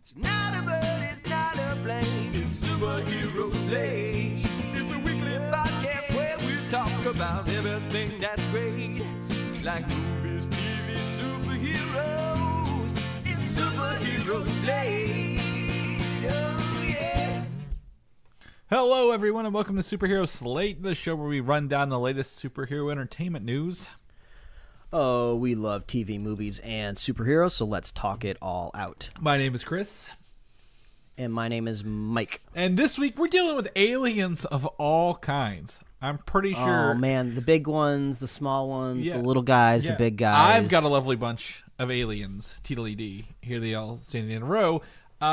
It's not a bird, it's not a plane, it's Superhero Slate. It's a weekly podcast where we talk about everything that's great. Like movies, TV, superheroes. It's Superhero Slate. Oh, yeah. Hello, everyone, and welcome to Superhero Slate, the show where we run down the latest superhero entertainment news. Oh, we love TV, movies, and superheroes, so let's talk it all out. My name is Chris. And my name is Mike. And this week, we're dealing with aliens of all kinds. I'm pretty sure... Oh, man, the big ones, the small ones, Yeah. the little guys, Yeah. the big guys. I've got a lovely bunch of aliens, T-D-L-E-D. Here they all standing in a row.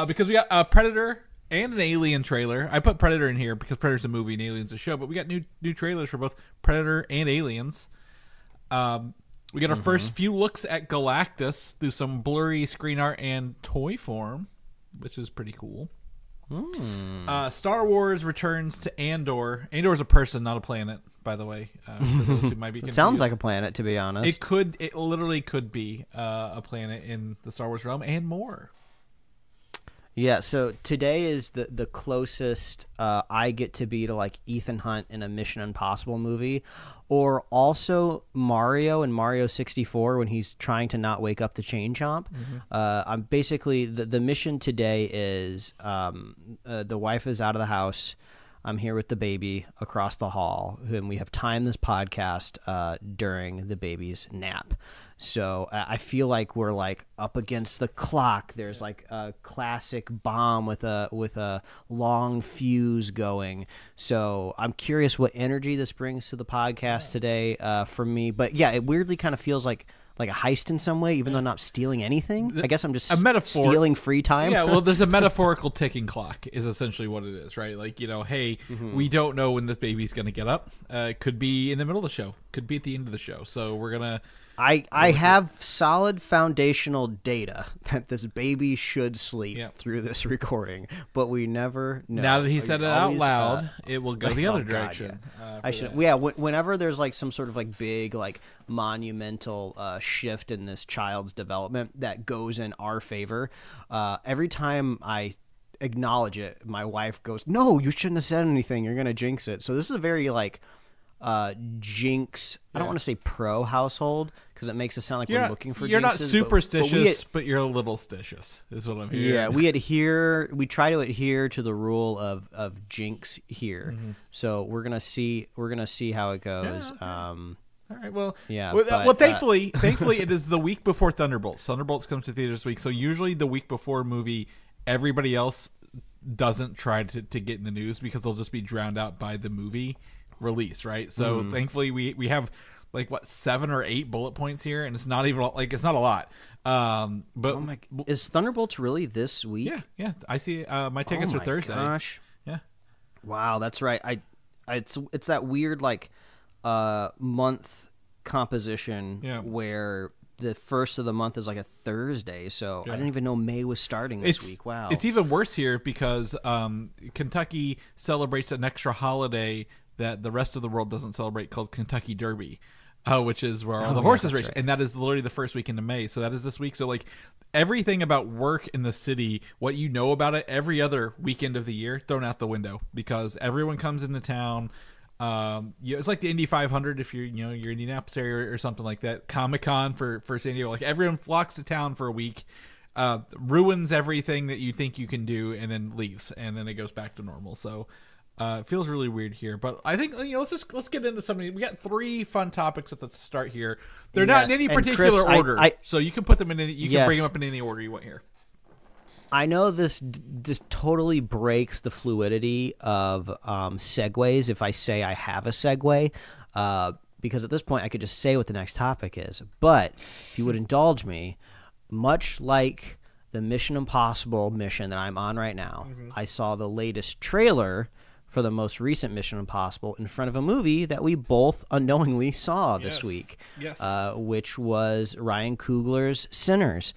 Because we got a Predator and an Alien trailer. I put Predator in here because Predator's a movie and Alien's a show, but we got new trailers for both Predator and Aliens. We got our first few looks at Galactus through some blurry screen art and toy form, which is pretty cool. Star Wars returns to Andor. Andor is a person, not a planet, by the way. For those who might be confused. It sounds like a planet, to be honest. It literally could be a planet in the Star Wars realm and more. Yeah, so today is the closest I get to be to like Ethan Hunt in a Mission Impossible movie, or also Mario in Mario 64 when he's trying to not wake up the Chain Chomp. I'm basically the mission today is the wife is out of the house. I'm here with the baby across the hall, and we have timed this podcast during the baby's nap. So I feel like we're like up against the clock. There's like a classic bomb with a long fuse going. So I'm curious what energy this brings to the podcast today for me. But yeah, it weirdly kind of feels like a heist in some way, even though I'm not stealing anything. I guess I'm just stealing free time. Yeah, well, there's a metaphorical ticking clock is essentially what it is, right? Like, you know, hey, we don't know when this baby's going to get up. It could be in the middle of the show. Could be at the end of the show. So we're going to... I have solid foundational data that this baby should sleep through this recording, but we never know. Now that he said it out loud, it will go the other direction. Yeah. I should. Yeah, whenever there's like some sort of like big like monumental shift in this child's development that goes in our favor, every time I acknowledge it, my wife goes, "No, you shouldn't have said anything. You're gonna jinx it." So this is a very like jinx. I don't want to say pro household because it makes it sound like we're looking for. You're jinxes, not superstitious, but you're a little stitious, is what I'm hearing. Yeah, we try to adhere to the rule of jinx here. So we're gonna see how it goes. Yeah, okay. All right. Well, yeah. Well, thankfully, it is the week before Thunderbolts. Thunderbolts comes to theaters this week, so usually the week before a movie, everybody else doesn't try to get in the news because they'll just be drowned out by the movie release, right? So thankfully we have like 7 or 8 bullet points here, and it's not even like it's not a lot. But is Thunderbolts really this week? Yeah. I see. My tickets are Thursday. Gosh. Yeah. Wow, that's right. It's that weird like month composition where the first of the month is like a Thursday, so I didn't even know May was starting this week. Wow. It's even worse here because Kentucky celebrates an extra holiday that the rest of the world doesn't celebrate called Kentucky Derby, which is where all the horses race. Right. And that is literally the first weekend of May. So that is this week. So like everything about work in the city, what you know about it, every other weekend of the year, thrown out the window because everyone comes into town. It's like the Indy 500 if you're Indianapolis area or something like that. Comic-Con for San Diego. Like everyone flocks to town for a week, ruins everything that you think you can do, and then leaves, and then it goes back to normal. So it feels really weird here, but I think let's get into something. We got 3 fun topics at the start here. They're not in any particular order, so you can put them in. You can bring them up in any order you want here. I know this totally breaks the fluidity of segues if I say I have a segue, because at this point I could just say what the next topic is. But if you would indulge me, much like the Mission Impossible mission that I'm on right now, I saw the latest trailer for the most recent Mission Impossible in front of a movie that we both unknowingly saw this week, which was Ryan Coogler's Sinners.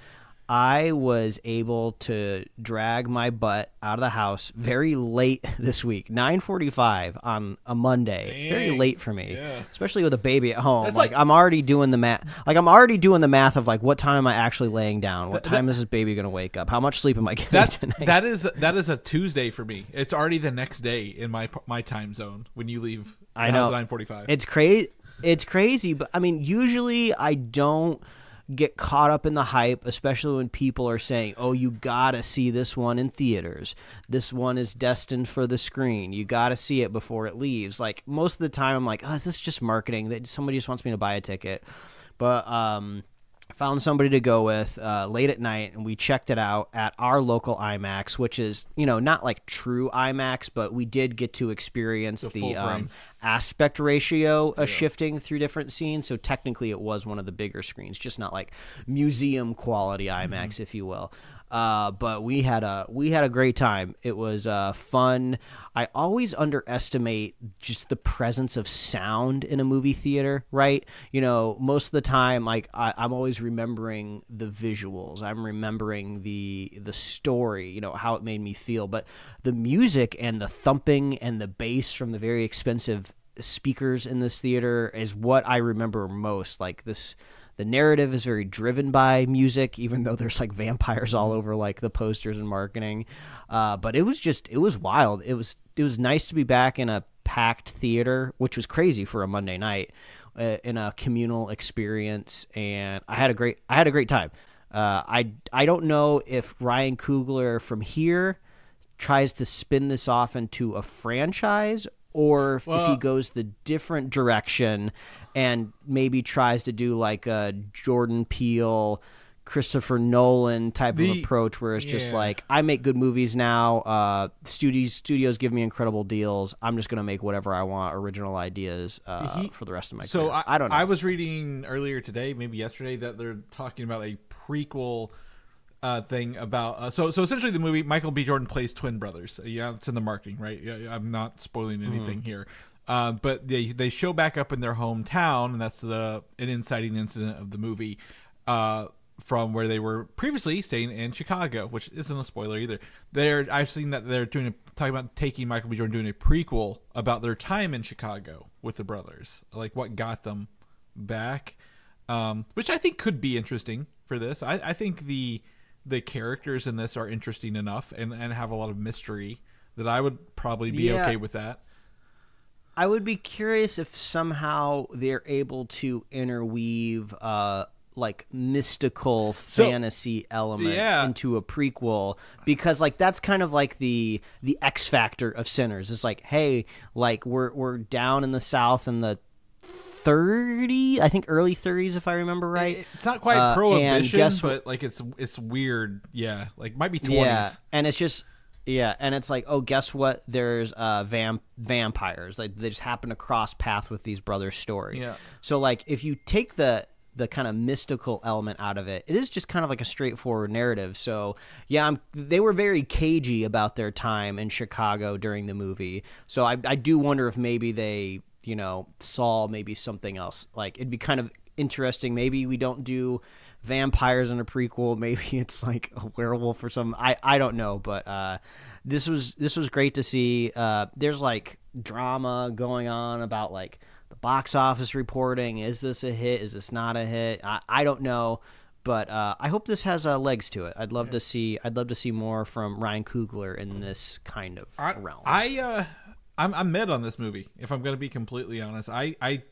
I was able to drag my butt out of the house very late this week, 9:45 on a Monday. Dang. It's very late for me, Yeah. especially with a baby at home. That's Like I'm already doing the math. Like I'm already doing the math of like what time am I actually laying down? What time is this baby going to wake up? How much sleep am I getting tonight? That is a Tuesday for me. It's already the next day in my time zone when you leave. I know. 9:45. It's crazy. It's crazy, but I mean, usually I don't get caught up in the hype, especially when people are saying, "Oh, you gotta see this one in theaters. This one is destined for the screen. You gotta see it before it leaves." Like most of the time, I'm like, "Oh, is this just marketing? That somebody just wants me to buy a ticket?" But found somebody to go with late at night, and we checked it out at our local IMAX, which is, not like true IMAX, but we did get to experience the aspect ratio shifting through different scenes. So technically it was one of the bigger screens, just not like museum quality IMAX, if you will. But we had a great time. It was fun. I always underestimate just the presence of sound in a movie theater, right? Most of the time, like I'm always remembering the visuals. I'm remembering the story, how it made me feel. But the music and the thumping and the bass from the very expensive speakers in this theater is what I remember most. Like this. The narrative is very driven by music, even though there's like vampires all over like the posters and marketing. But it was wild. It was nice to be back in a packed theater, which was crazy for a Monday night, in a communal experience. And I had a great time. I don't know if Ryan Coogler from here tries to spin this off into a franchise, or if he goes the different direction and maybe tries to do like a Jordan Peele, Christopher Nolan type of approach, where it's just like, I make good movies now. Studios give me incredible deals. I'm just going to make whatever I want, original ideas for the rest of my career. I don't know. I was reading earlier today, maybe yesterday, that they're talking about a prequel thing about so essentially the movie, Michael B. Jordan plays twin brothers. Yeah, it's in the marketing, right? Yeah, I'm not spoiling anything here. But they show back up in their hometown, and that's an inciting incident of the movie from where they were previously staying in Chicago, which isn't a spoiler either. I've seen that they're talking about taking Michael B. Jordan, doing a prequel about their time in Chicago with the brothers, like what got them back, which I think could be interesting for this. I think the characters in this are interesting enough and have a lot of mystery that I would probably be okay with that. I would be curious if somehow they're able to interweave like mystical fantasy elements into a prequel, because like that's kind of like the X factor of Sinners. It's like, hey, like we're down in the South in the early 30s, if I remember right. It's not quite prohibition, but like it's weird. Yeah, like might be 20s. Yeah, and it's just and it's like, oh, guess what? There's vampires. Like they just happen to cross path with these brothers' story. Yeah. So like if you take the kind of mystical element out of it, it is just kind of like a straightforward narrative. So yeah, they were very cagey about their time in Chicago during the movie. So I do wonder if maybe they saw maybe something else. Like it'd be kind of interesting. Maybe we don't do vampires in a prequel. Maybe it's like a werewolf or something. I don't know, but this was great to see. There's like drama going on about like the box office reporting. Is this a hit? Is this not a hit? I don't know, but I hope this has legs to it. I'd love to see more from Ryan Coogler in this kind of realm. I'm mid on this movie, if I'm going to be completely honest. I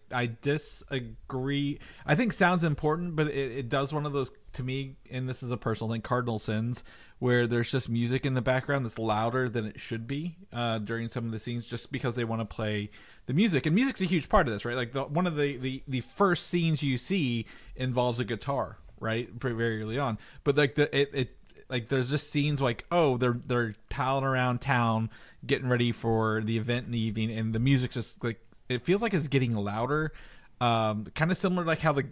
disagree. I think sound's important, but it does one of those, to me, and this is a personal thing, cardinal sins, where there's just music in the background that's louder than it should be during some of the scenes, just because they want to play the music. And music's a huge part of this, right? Like one of the first scenes you see involves a guitar, right? Very early on. But like like there's just scenes like, oh, they're palling around town getting ready for the event in the evening, and the music's just like, it feels like it's getting louder, kind of similar to like how the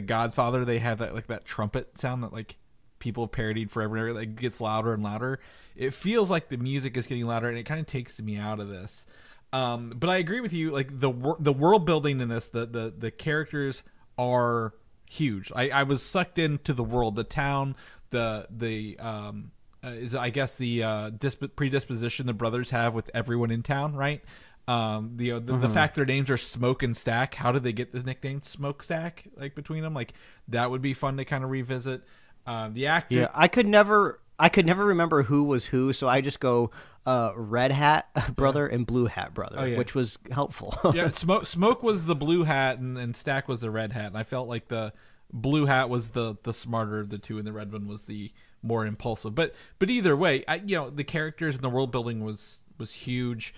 Godfather, they have that like that trumpet sound that like people have parodied forever, like gets louder and louder. It feels like the music is getting louder, and it kind of takes me out of this. But I agree with you, like the world building in this, the characters are huge. I was sucked into the world, the town, is I guess the predisposition the brothers have with everyone in town, right? The fact their names are Smoke and Stack. How did they get the nickname Smokestack? Like between them, like that would be fun to kind of revisit. The actor, yeah, I could never remember who was who, so I just go Red Hat brother and Blue Hat brother, which was helpful. Yeah, Smoke was the blue hat and Stack was the red hat, and I felt like the blue hat was the smarter of the two, and the red one was the more impulsive. But either way, the characters and the world building was huge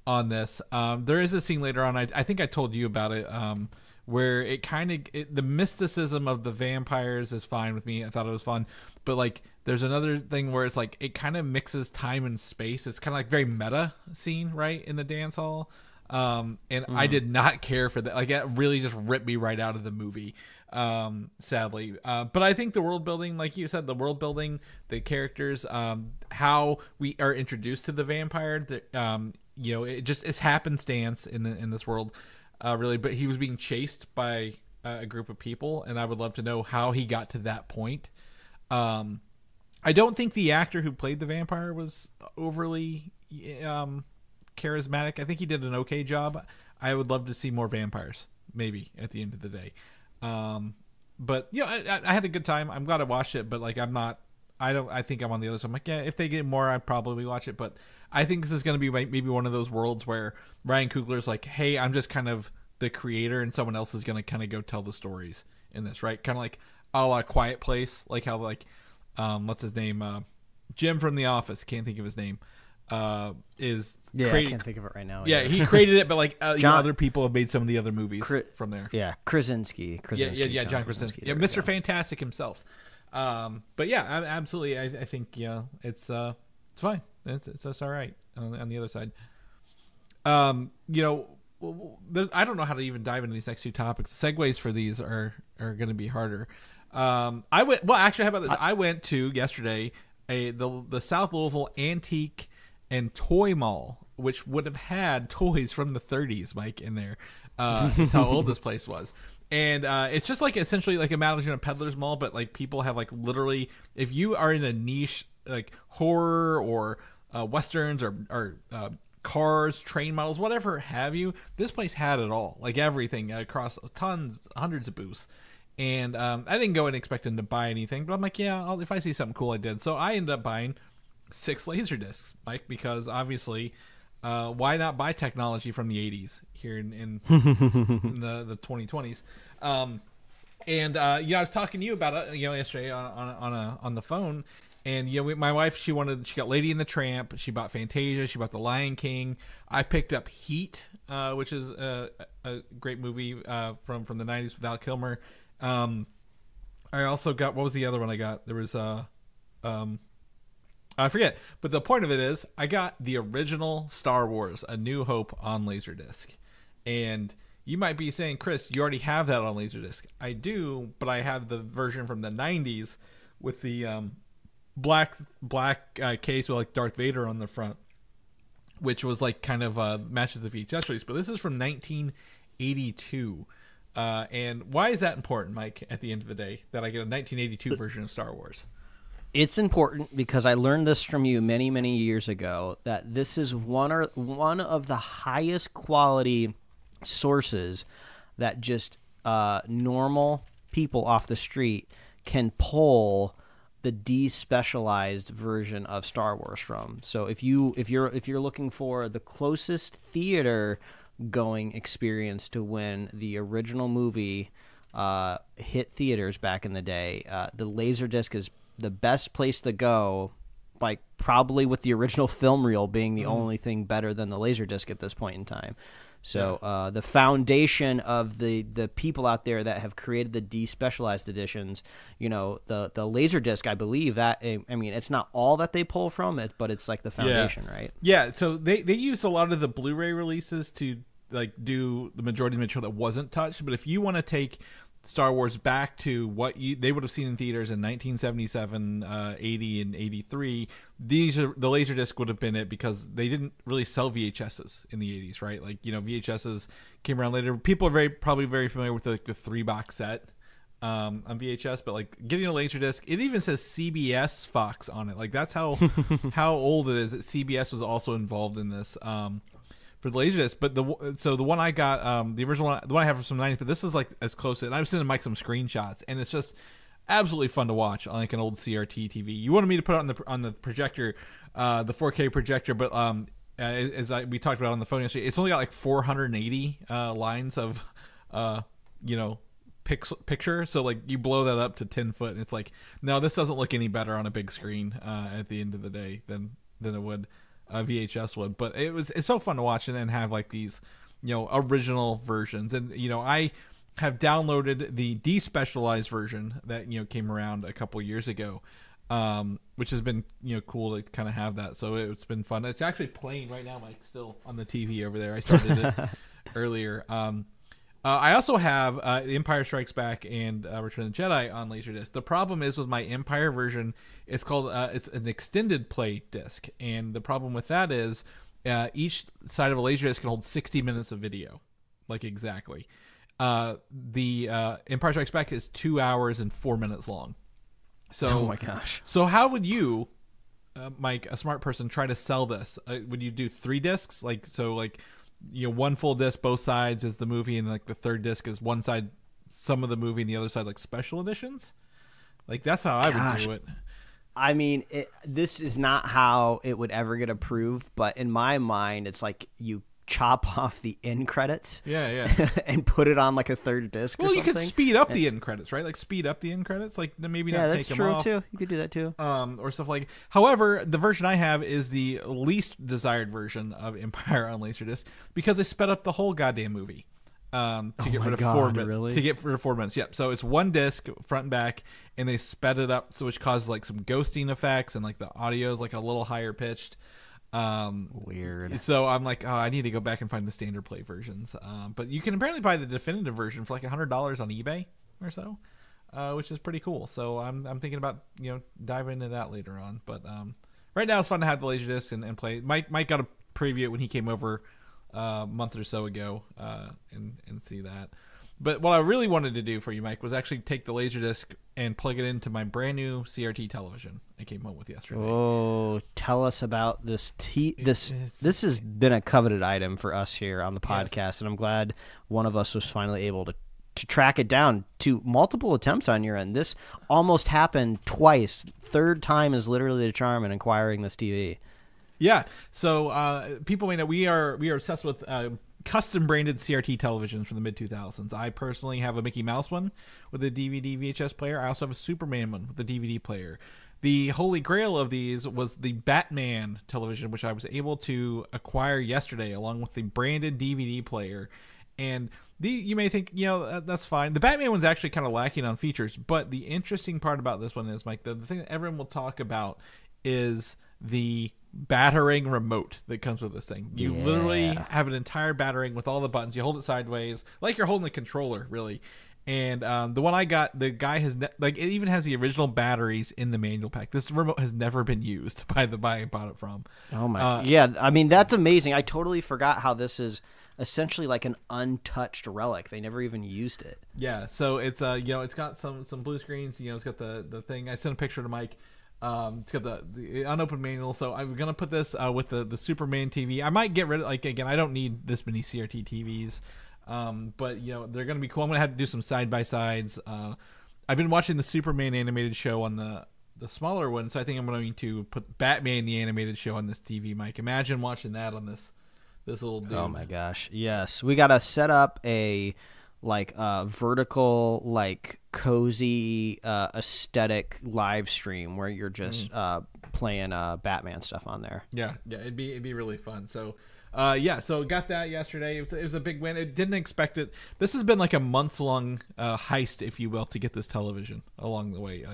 on this. There is a scene later on, I think I told you about it, where it kind of the mysticism of the vampires is fine with me. I thought it was fun, but like there's another thing where it's like it kind of mixes time and space. It's kind of like very meta scene, right, in the dance hall. I did not care for that. Like it really just ripped me right out of the movie, sadly. But I think the world building, like you said, the characters, how we are introduced to the vampire, it's happenstance in this world, really. But he was being chased by a group of people, and I would love to know how he got to that point. I don't think the actor who played the vampire was overly charismatic. I think he did an okay job. I would love to see more vampires, maybe at the end of the day. But I had a good time. I'm glad I watched it, but like I think I'm on the other side. I'm like, yeah, if they get more, I'd probably watch it. But I think this is going to be maybe one of those worlds where Ryan Coogler's like, hey, I'm just kind of the creator, and someone else is going to kind of go tell the stories in this, right? Kind of like a la Quiet Place, like how like what's his name, Jim from The Office, can't think of his name, I can't think of it right now. Yeah, he created it, but like other people have made some of the other movies from there. Yeah, Krasinski. Yeah, John Krasinski. Yeah, Mr. Fantastic himself. But yeah, absolutely. I think it's fine. It's all right on the other side. I don't know how to even dive into these next two topics. The segues for these are going to be harder. How about this? I went to yesterday the South Louisville Antique and Toy Mall, which would have had toys from the 30s, Mike, in there. Is how old this place was. And it's just like essentially like imagine a peddler's mall, but like people have like literally, if you are in a niche like horror or westerns or cars, train models, whatever have you, this place had it all, like everything across hundreds of booths. And I didn't go in expecting to buy anything, but I'm like, yeah, if I see something cool, I did. So I ended up buying 6 Laserdiscs, Mike, because obviously, why not buy technology from the 80s here in the 2020s? I was talking to you about it, yesterday on the phone, and my wife, she got Lady and the Tramp, she bought Fantasia, she bought The Lion King. I picked up Heat, which is a great movie from the 90s with Val Kilmer. I also got, what was the other one I got? There was I forget, but the point of it is I got the original Star Wars A New Hope on Laserdisc. And you might be saying, Chris, you already have that on Laserdisc. I do, but I have the version from the 90s with the black case with like Darth Vader on the front, which was like kind of matches the VHS release. But this is from 1982. And why is that important, Mike, at the end of the day, that I get a 1982 version of Star Wars? It's important because I learned this from you many, many years ago, that this is one of the highest quality sources that just normal people off the street can pull the despecialized version of Star Wars from. So if you're looking for the closest theater going experience to when the original movie hit theaters back in the day, the Laserdisc is the best place to go, like probably with the original film reel being the only thing better than the Laserdisc at this point in time. So the foundation of the people out there that have created the despecialized editions, the Laserdisc, I believe that, I mean, it's not all that they pull from it, but it's like the foundation, right? Yeah, so they use a lot of the Blu-ray releases to like do the majority of the material that wasn't touched. But if you want to take Star Wars back to what they would have seen in theaters in 1977, 80, and 83, the Laserdisc would have been it, because they didn't really sell VHSs in the 80s, right? Like, VHSs came around later. People are probably very familiar with the 3-box set on VHS, but like getting a Laserdisc, it even says CBS Fox on it. Like that's how how old it is that CBS was also involved in this for the Laserdisc. But the one I got, the original one, the one I have from the 90s, but this is like as close to, and I've seen Mike some screenshots, and it's just absolutely fun to watch on like an old CRT TV. You wanted me to put it on the projector, the 4K projector, but we talked about on the phone yesterday, it's only got like 480 lines of picture, so like you blow that up to 10 foot and it's like, no, this doesn't look any better on a big screen at the end of the day than it would VHS would. But it's so fun to watch and then have like these original versions. And I have downloaded the despecialized version that came around a couple years ago, which has been cool to kind of have that. So it's been fun. It's actually playing right now, Mike, still on the TV over there. I started it earlier. I also have The Empire Strikes Back and Return of the Jedi on Laserdisc. The problem is with my Empire version, it's called it's an extended play disc, and the problem with that is each side of a Laserdisc can hold 60 minutes of video, like exactly. The Empire Strikes Back is 2 hours and 4 minutes long. So, oh my gosh! So how would you, Mike, a smart person, try to sell this? Would you do 3 discs, like one full disc, both sides is the movie, and like the third disc is one side, some of the movie, and the other side like special editions? Like that's how I would do it. I mean, this is not how it would ever get approved, but in my mind, it's like you chop off the end credits, and put it on like a third disc. Well, or you something. could speed up the end credits, right? Like speed up the end credits, like maybe not take them off. Yeah, that's true too. You could do that too, or stuff like. However, the version I have is the least desired version of Empire on Laserdisc because they sped up the whole goddamn movie to get rid of 4 minutes. Really? To get rid of 4 minutes. Yep. So it's one disc, front and back, and they sped it up, so which causes like some ghosting effects and like the audio is like a little higher pitched. Weird. So I'm like, oh, I need to go back and find the standard play versions. But you can apparently buy the definitive version for like $100 on eBay or so, which is pretty cool. So I'm thinking about diving into that later on. But right now it's fun to have the Laserdisc and play. Mike got a preview it when he came over a month or so ago and see that. But what I really wanted to do for you, Mike, was actually take the Laserdisc and plug it into my brand new CRT television I came home with yesterday. Oh, tell us about this. This has been a coveted item for us here on the podcast, yes. And I'm glad one of us was finally able to track it down to multiple attempts on your end. This almost happened twice. Third time is literally the charm in acquiring this TV. Yeah. So people may know we are obsessed with custom branded CRT televisions from the mid 2000s. I personally have a Mickey Mouse one with a DVD VHS player. I also have a Superman one with a DVD player. The holy grail of these was the Batman television, which I was able to acquire yesterday along with the branded DVD player. And you may think, that's fine. The Batman one's actually kind of lacking on features, but the interesting part about this one is, Mike, the thing that everyone will talk about is the battering remote that comes with this thing. You literally have an entire battering with all the buttons. You hold it sideways like you're holding a controller, really. And the one I got, the guy has it even has the original batteries in the manual pack. This remote has never been used by the buy I bought it from. Oh my! I mean, that's amazing. I totally forgot how this is essentially like an untouched relic. They never even used it. Yeah, so it's it's got some blue screens. It's got the thing. I sent a picture to Mike. It's got the unopened manual. So I'm gonna put this with the Superman TV. I might get rid of again. I don't need this many CRT TVs. But they're gonna be cool. I'm gonna have to do some side by sides. I've been watching the Superman animated show on the smaller one, so I think I'm going to put Batman the animated show on this TV, Mike. Imagine watching that on this little dude. Oh my gosh, yes. We gotta set up a vertical, cozy aesthetic live stream where you're just playing Batman stuff on there. Yeah, it'd be really fun. So. So got that yesterday. It was a big win. It didn't expect it. This has been like a month-long heist, if you will, to get this television along the way.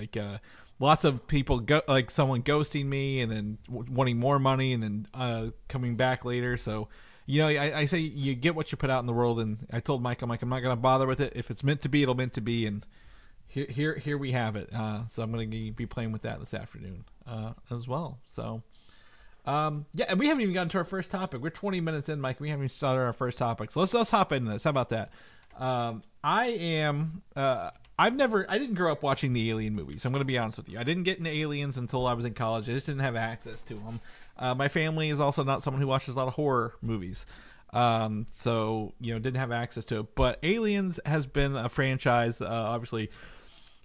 Lots of people someone ghosting me and then wanting more money and then coming back later. So, I say you get what you put out in the world. And I told Mike, I'm not going to bother with it. If it's meant to be, it'll meant to be. And here we have it. So I'm going to be playing with that this afternoon as well. So. And we haven't even gotten to our first topic. We're 20 minutes in, Mike. We haven't even started our first topic. So let's hop into this. How about that? I am I didn't grow up watching the Alien movies. I'm going to be honest with you. I didn't get into Aliens until I was in college. I just didn't have access to them. My family is also not someone who watches a lot of horror movies. So, didn't have access to it. But Aliens has been a franchise, obviously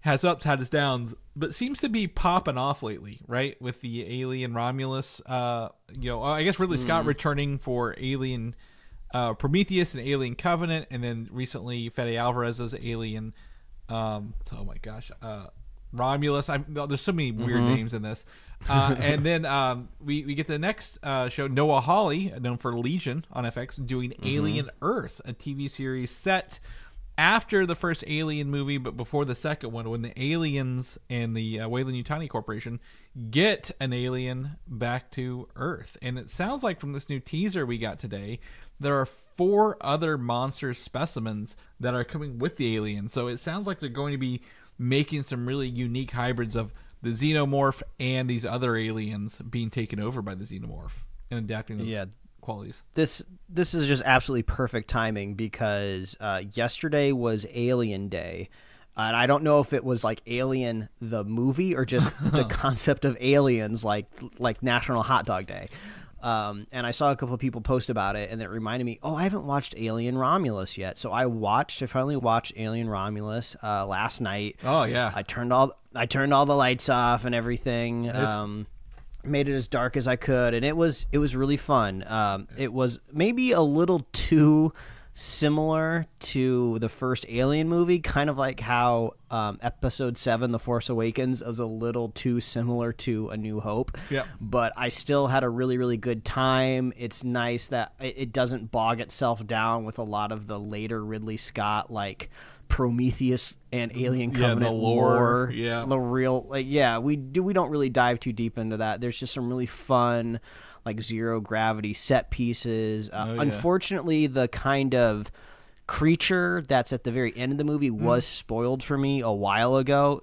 has ups, had its downs, but seems to be popping off lately, right? With the Alien Romulus, I guess Ridley Scott returning for Alien Prometheus and Alien Covenant, and then recently Fede Alvarez's Alien Romulus. There's so many weird names in this. And then we get the next show, Noah Hawley, known for Legion on FX, doing Alien Earth, a TV series set after the first Alien movie, but before the second one, when the aliens and the Weyland-Yutani Corporation get an alien back to Earth. And it sounds like from this new teaser we got today, there are 4 other monster specimens that are coming with the alien. So it sounds like they're going to be making some really unique hybrids of the Xenomorph and these other aliens being taken over by the Xenomorph and adapting those qualities. This is just absolutely perfect timing because yesterday was Alien Day. And I don't know if it was like Alien the movie or just the concept of aliens like National Hot Dog Day. And I saw a couple of people post about it, and it reminded me, I haven't watched Alien Romulus yet. So I finally watched Alien Romulus last night. Oh yeah. I turned all the lights off and everything. Made it as dark as I could, and it was really fun. It was maybe a little too similar to the first Alien movie, kind of like how Episode 7, The Force Awakens, is a little too similar to A New Hope. Yeah. But I still had a really, really good time. It's nice that it doesn't bog itself down with a lot of the later Ridley Scott, like Prometheus and Alien Covenant the lore. the real we don't really dive too deep into that. There's just some really fun like zero gravity set pieces. Unfortunately, the kind of creature that's at the very end of the movie was spoiled for me a while ago.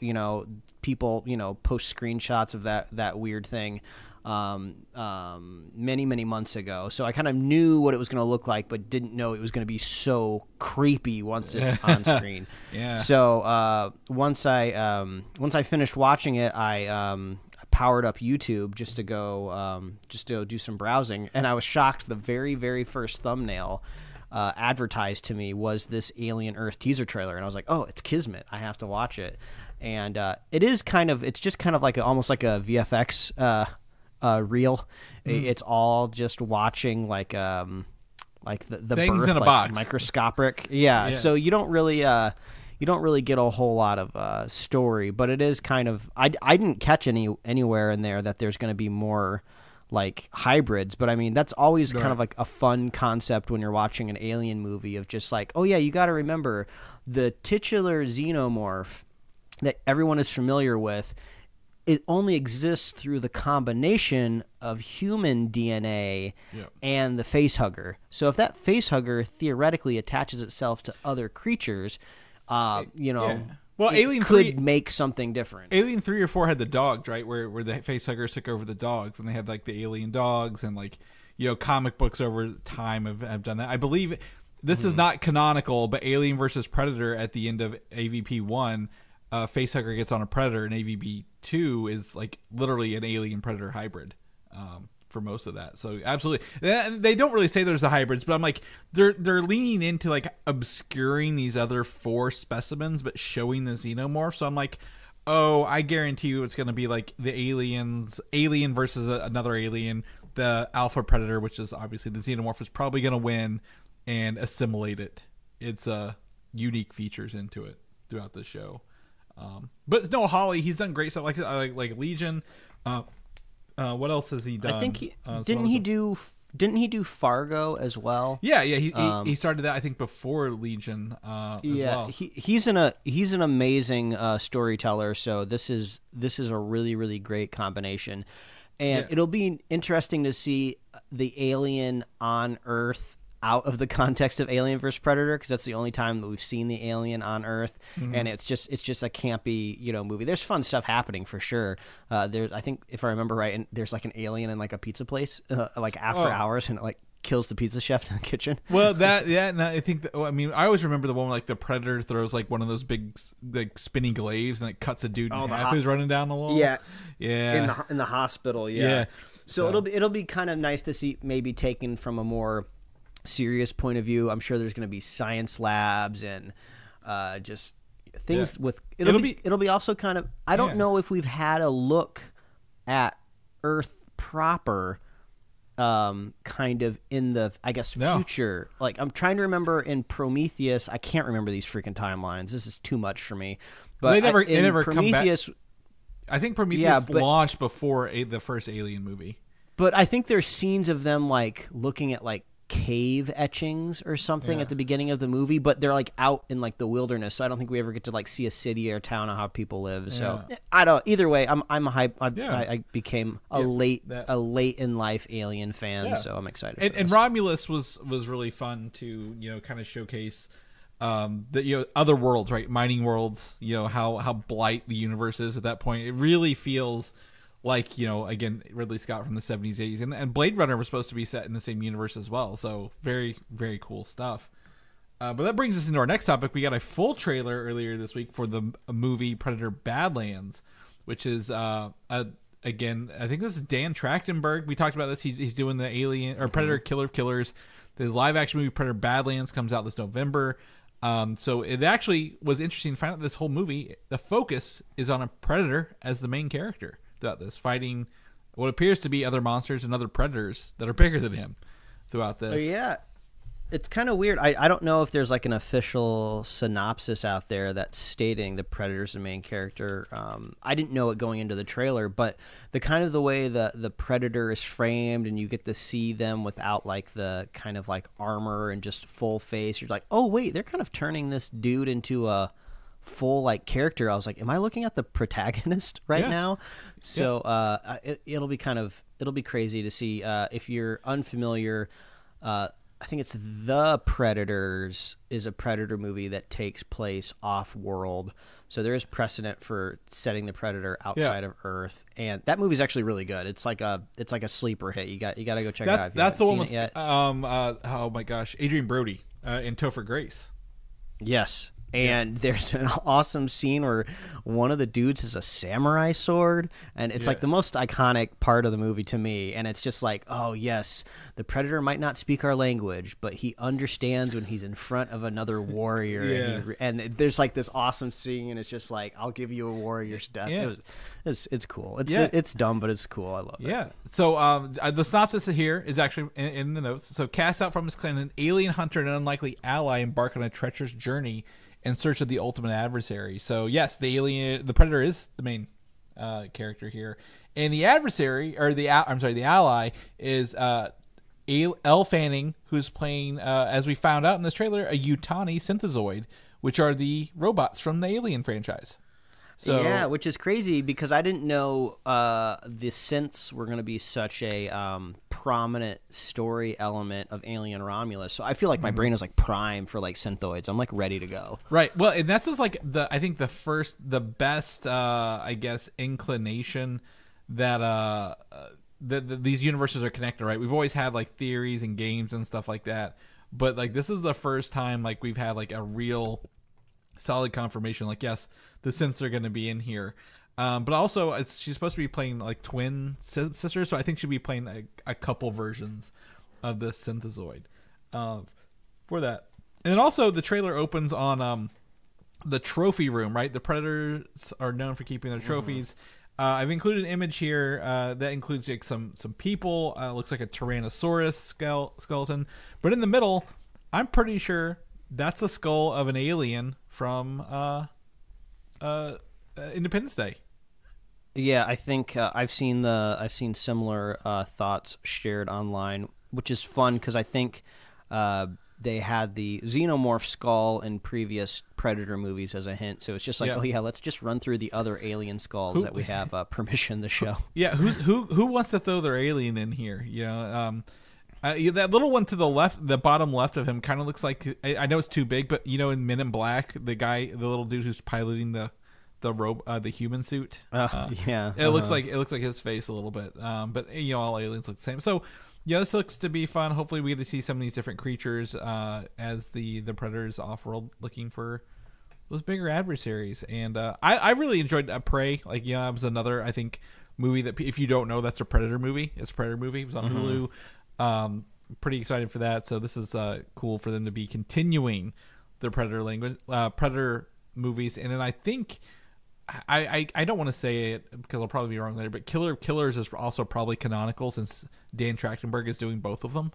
People post screenshots of that weird thing many months ago, so I kind of knew what it was going to look like, but didn't know it was going to be so creepy once it's on screen. So once I finished watching it, I powered up YouTube just to go do some browsing, and I was shocked. The very, very first thumbnail advertised to me was this Alien Earth teaser trailer, and I was like, oh, it's Kismet, I have to watch it. And it's just kind of like almost like a VFX reel. It's all just watching like the things birth, in a like, box, microscopic. So you don't really get a whole lot of story, but it is kind of I didn't catch anywhere in there that there's going to be more like hybrids, but I mean that's always kind of like a fun concept when you're watching an alien movie, of just like, oh yeah, you got to remember the titular Xenomorph that everyone is familiar with. It only exists through the combination of human DNA and the facehugger. So if that facehugger theoretically attaches itself to other creatures, well, Alien could 3 make something different. Alien 3 or 4 had the dogs, right? Where the facehuggers took over the dogs, and they had like the alien dogs, and like comic books over time have done that. I believe this is not canonical, but Alien versus Predator at the end of AVP 1. Facehugger gets on a predator, and AVP 2 is like literally an alien predator hybrid for most of that. So absolutely, they don't really say there's the hybrids, but I'm like they're leaning into like obscuring these other 4 specimens, but showing the Xenomorph. So I'm like, oh, I guarantee you it's going to be like the alien versus another alien. The alpha predator, which is obviously the Xenomorph, is probably going to win and assimilate it. It's unique features into it throughout the show. But no, Hawley, he's done great stuff like Legion. What else has he done? I think didn't he do Fargo as well? Yeah, he started that I think before Legion as well. He's an amazing storyteller. So this is a really, really great combination, and it'll be interesting to see the alien on Earth out of the context of Alien vs. Predator, because that's the only time that we've seen the alien on Earth, and it's just a campy movie. There's fun stuff happening for sure. I think if I remember right, and there's like an alien in like a pizza place like after hours, and it like kills the pizza chef in the kitchen. Well, and I think I always remember the one where, like, the Predator throws like one of those big like spinning glaives and it cuts a dude in half who's running down the wall. Yeah, yeah, in the hospital. Yeah. So it'll be kind of nice to see, maybe taken from a more serious point of view. I'm sure there's going to be science labs and just things with. It'll be also kind of. I don't know if we've had a look at Earth proper. Kind of in the, I guess, future. Like, I'm trying to remember in Prometheus. I can't remember these freaking timelines. This is too much for me. But they never Prometheus, come back. I think Prometheus launched before the first Alien movie. But I think there's scenes of them like looking at like cave etchings or something at the beginning of the movie, but they're like out in like the wilderness, so I don't think we ever get to like see a city or a town or how people live. So I don't. Either way, I'm hype. I became a late in life Alien fan, so I'm excited. And Romulus was really fun to kind of showcase the other worlds, right? Mining worlds. How blight the universe is at that point. It really feels like, again, Ridley Scott from the 70s, 80s. And Blade Runner was supposed to be set in the same universe as well. So very, very cool stuff. But that brings us into our next topic. We got a full trailer earlier this week for the movie Predator Badlands, which is, again, I think this is Dan Trachtenberg. We talked about this. He's doing the Alien or Predator Killer of Killers. His live-action movie Predator Badlands comes out this November. So it actually was interesting to find out this whole movie, the focus is on a predator as the main character throughout this, fighting what appears to be other monsters and other predators that are bigger than him throughout this. Yeah, it's kind of weird. I don't know if there's like an official synopsis out there that's stating the predator's the main character. I didn't know it going into the trailer, but the way the predator is framed and you get to see them without like the kind of like armor and just full face, you're like, oh wait, they're kind of turning this dude into a full like character. I was like, am I looking at the protagonist now? So it'll be crazy to see. If you're unfamiliar, I think it's The Predators is a Predator movie that takes place off world. So there is precedent for setting the Predator outside of Earth, and that movie's actually really good. It's like a sleeper hit. You got to go check it out. That's the one with oh my gosh, Adrian Brody and Topher Grace. Yes. And there's an awesome scene where one of the dudes has a samurai sword, and it's like the most iconic part of the movie to me. And it's just like, oh yes, the Predator might not speak our language, but he understands when he's in front of another warrior. And there's like this awesome scene, and it's just like, I'll give you a warrior's death. It's cool. It's dumb, but it's cool. I love it. Yeah. So the synopsis here is actually in the notes. So cast out from his clan, an alien hunter and an unlikely ally embark on a treacherous journey in search of the ultimate adversary. So yes, the Predator is the main character here, and the adversary, or the ally is Elle Fanning, who's playing, as we found out in this trailer, a Yutani Synthezoid, which are the robots from the Alien franchise. So, yeah, which is crazy because I didn't know the synths were going to be such a prominent story element of Alien Romulus. So I feel like my brain is like primed for like synthoids. I'm like ready to go. Right. Well, and that's just like I think the best I guess inclination that these universes are connected. Right. We've always had like theories and games and stuff like that, but like this is the first time like we've had like a real solid confirmation. Like, yes, the synths are going to be in here, but also she's supposed to be playing like twin sisters, so I think she'll be playing a couple versions of this Synthezoid for that. And then also the trailer opens on the trophy room, right? The Predators are known for keeping their trophies. I've included an image here that includes like some people. Looks like a Tyrannosaurus skeleton, but in the middle, I'm pretty sure that's a skull of an alien from Independence Day. Yeah, I think I've seen similar thoughts shared online, which is fun because I think they had the Xenomorph skull in previous Predator movies as a hint. So it's just like, oh yeah, let's just run through the other alien skulls that we have permission to show. Yeah, who wants to throw their alien in here? That little one to the left, the bottom left of him, kind of looks like, I know it's too big, but in Men in Black, the little dude who's piloting the human suit. Yeah, it looks like his face a little bit. But all aliens look the same. So Yeah, this looks to be fun. Hopefully we get to see some of these different creatures as the Predator's off-world looking for those bigger adversaries. And I really enjoyed Prey. Like, that was another, I think, movie that if you don't know, that's a Predator movie. It's a Predator movie. It was on Hulu. Pretty excited for that. So this is cool for them to be continuing their Predator movies. And then I think I don't want to say it because I'll probably be wrong later, but Killer of Killers is also probably canonical since Dan Trachtenberg is doing both of them.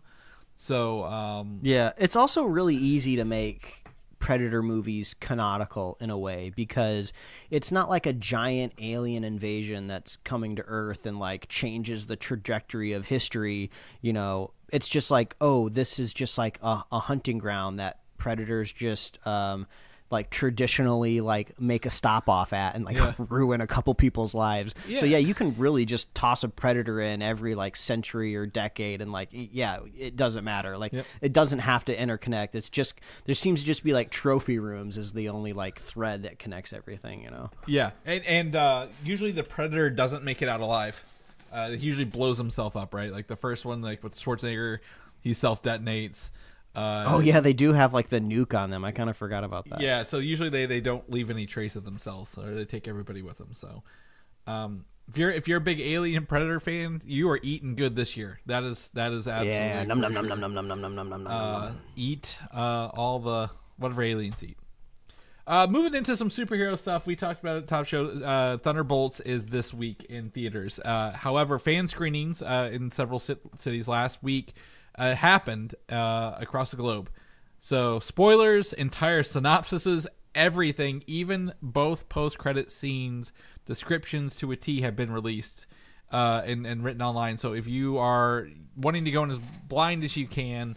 So yeah, it's also really easy to make Predator movies canonical in a way because it's not like a giant alien invasion that's coming to Earth and like changes the trajectory of history. It's just like, oh, this is just like a hunting ground that predators just like traditionally like make a stop off at and like ruin a couple people's lives. Yeah. So you can really just toss a predator in every like century or decade and like, it doesn't matter. Like it doesn't have to interconnect. It's just, there seems to just be like trophy rooms is the only like thread that connects everything, Yeah. And usually the predator doesn't make it out alive. He usually blows himself up, right? Like the first one, like with Schwarzenegger, he self-detonates. They do have like the nuke on them. I kind of forgot about that. Yeah, so usually they don't leave any trace of themselves, or they take everybody with them. So, if you're a big Alien Predator fan, you are eating good this year. That is absolutely eat all the whatever aliens eat. Moving into some superhero stuff, we talked about it at Top Show. Thunderbolts is this week in theaters. However, fan screenings in several cities last week happened across the globe. So spoilers, entire synopsises, everything, even both post-credit scenes, descriptions to a T have been released and written online. So if you are wanting to go in as blind as you can,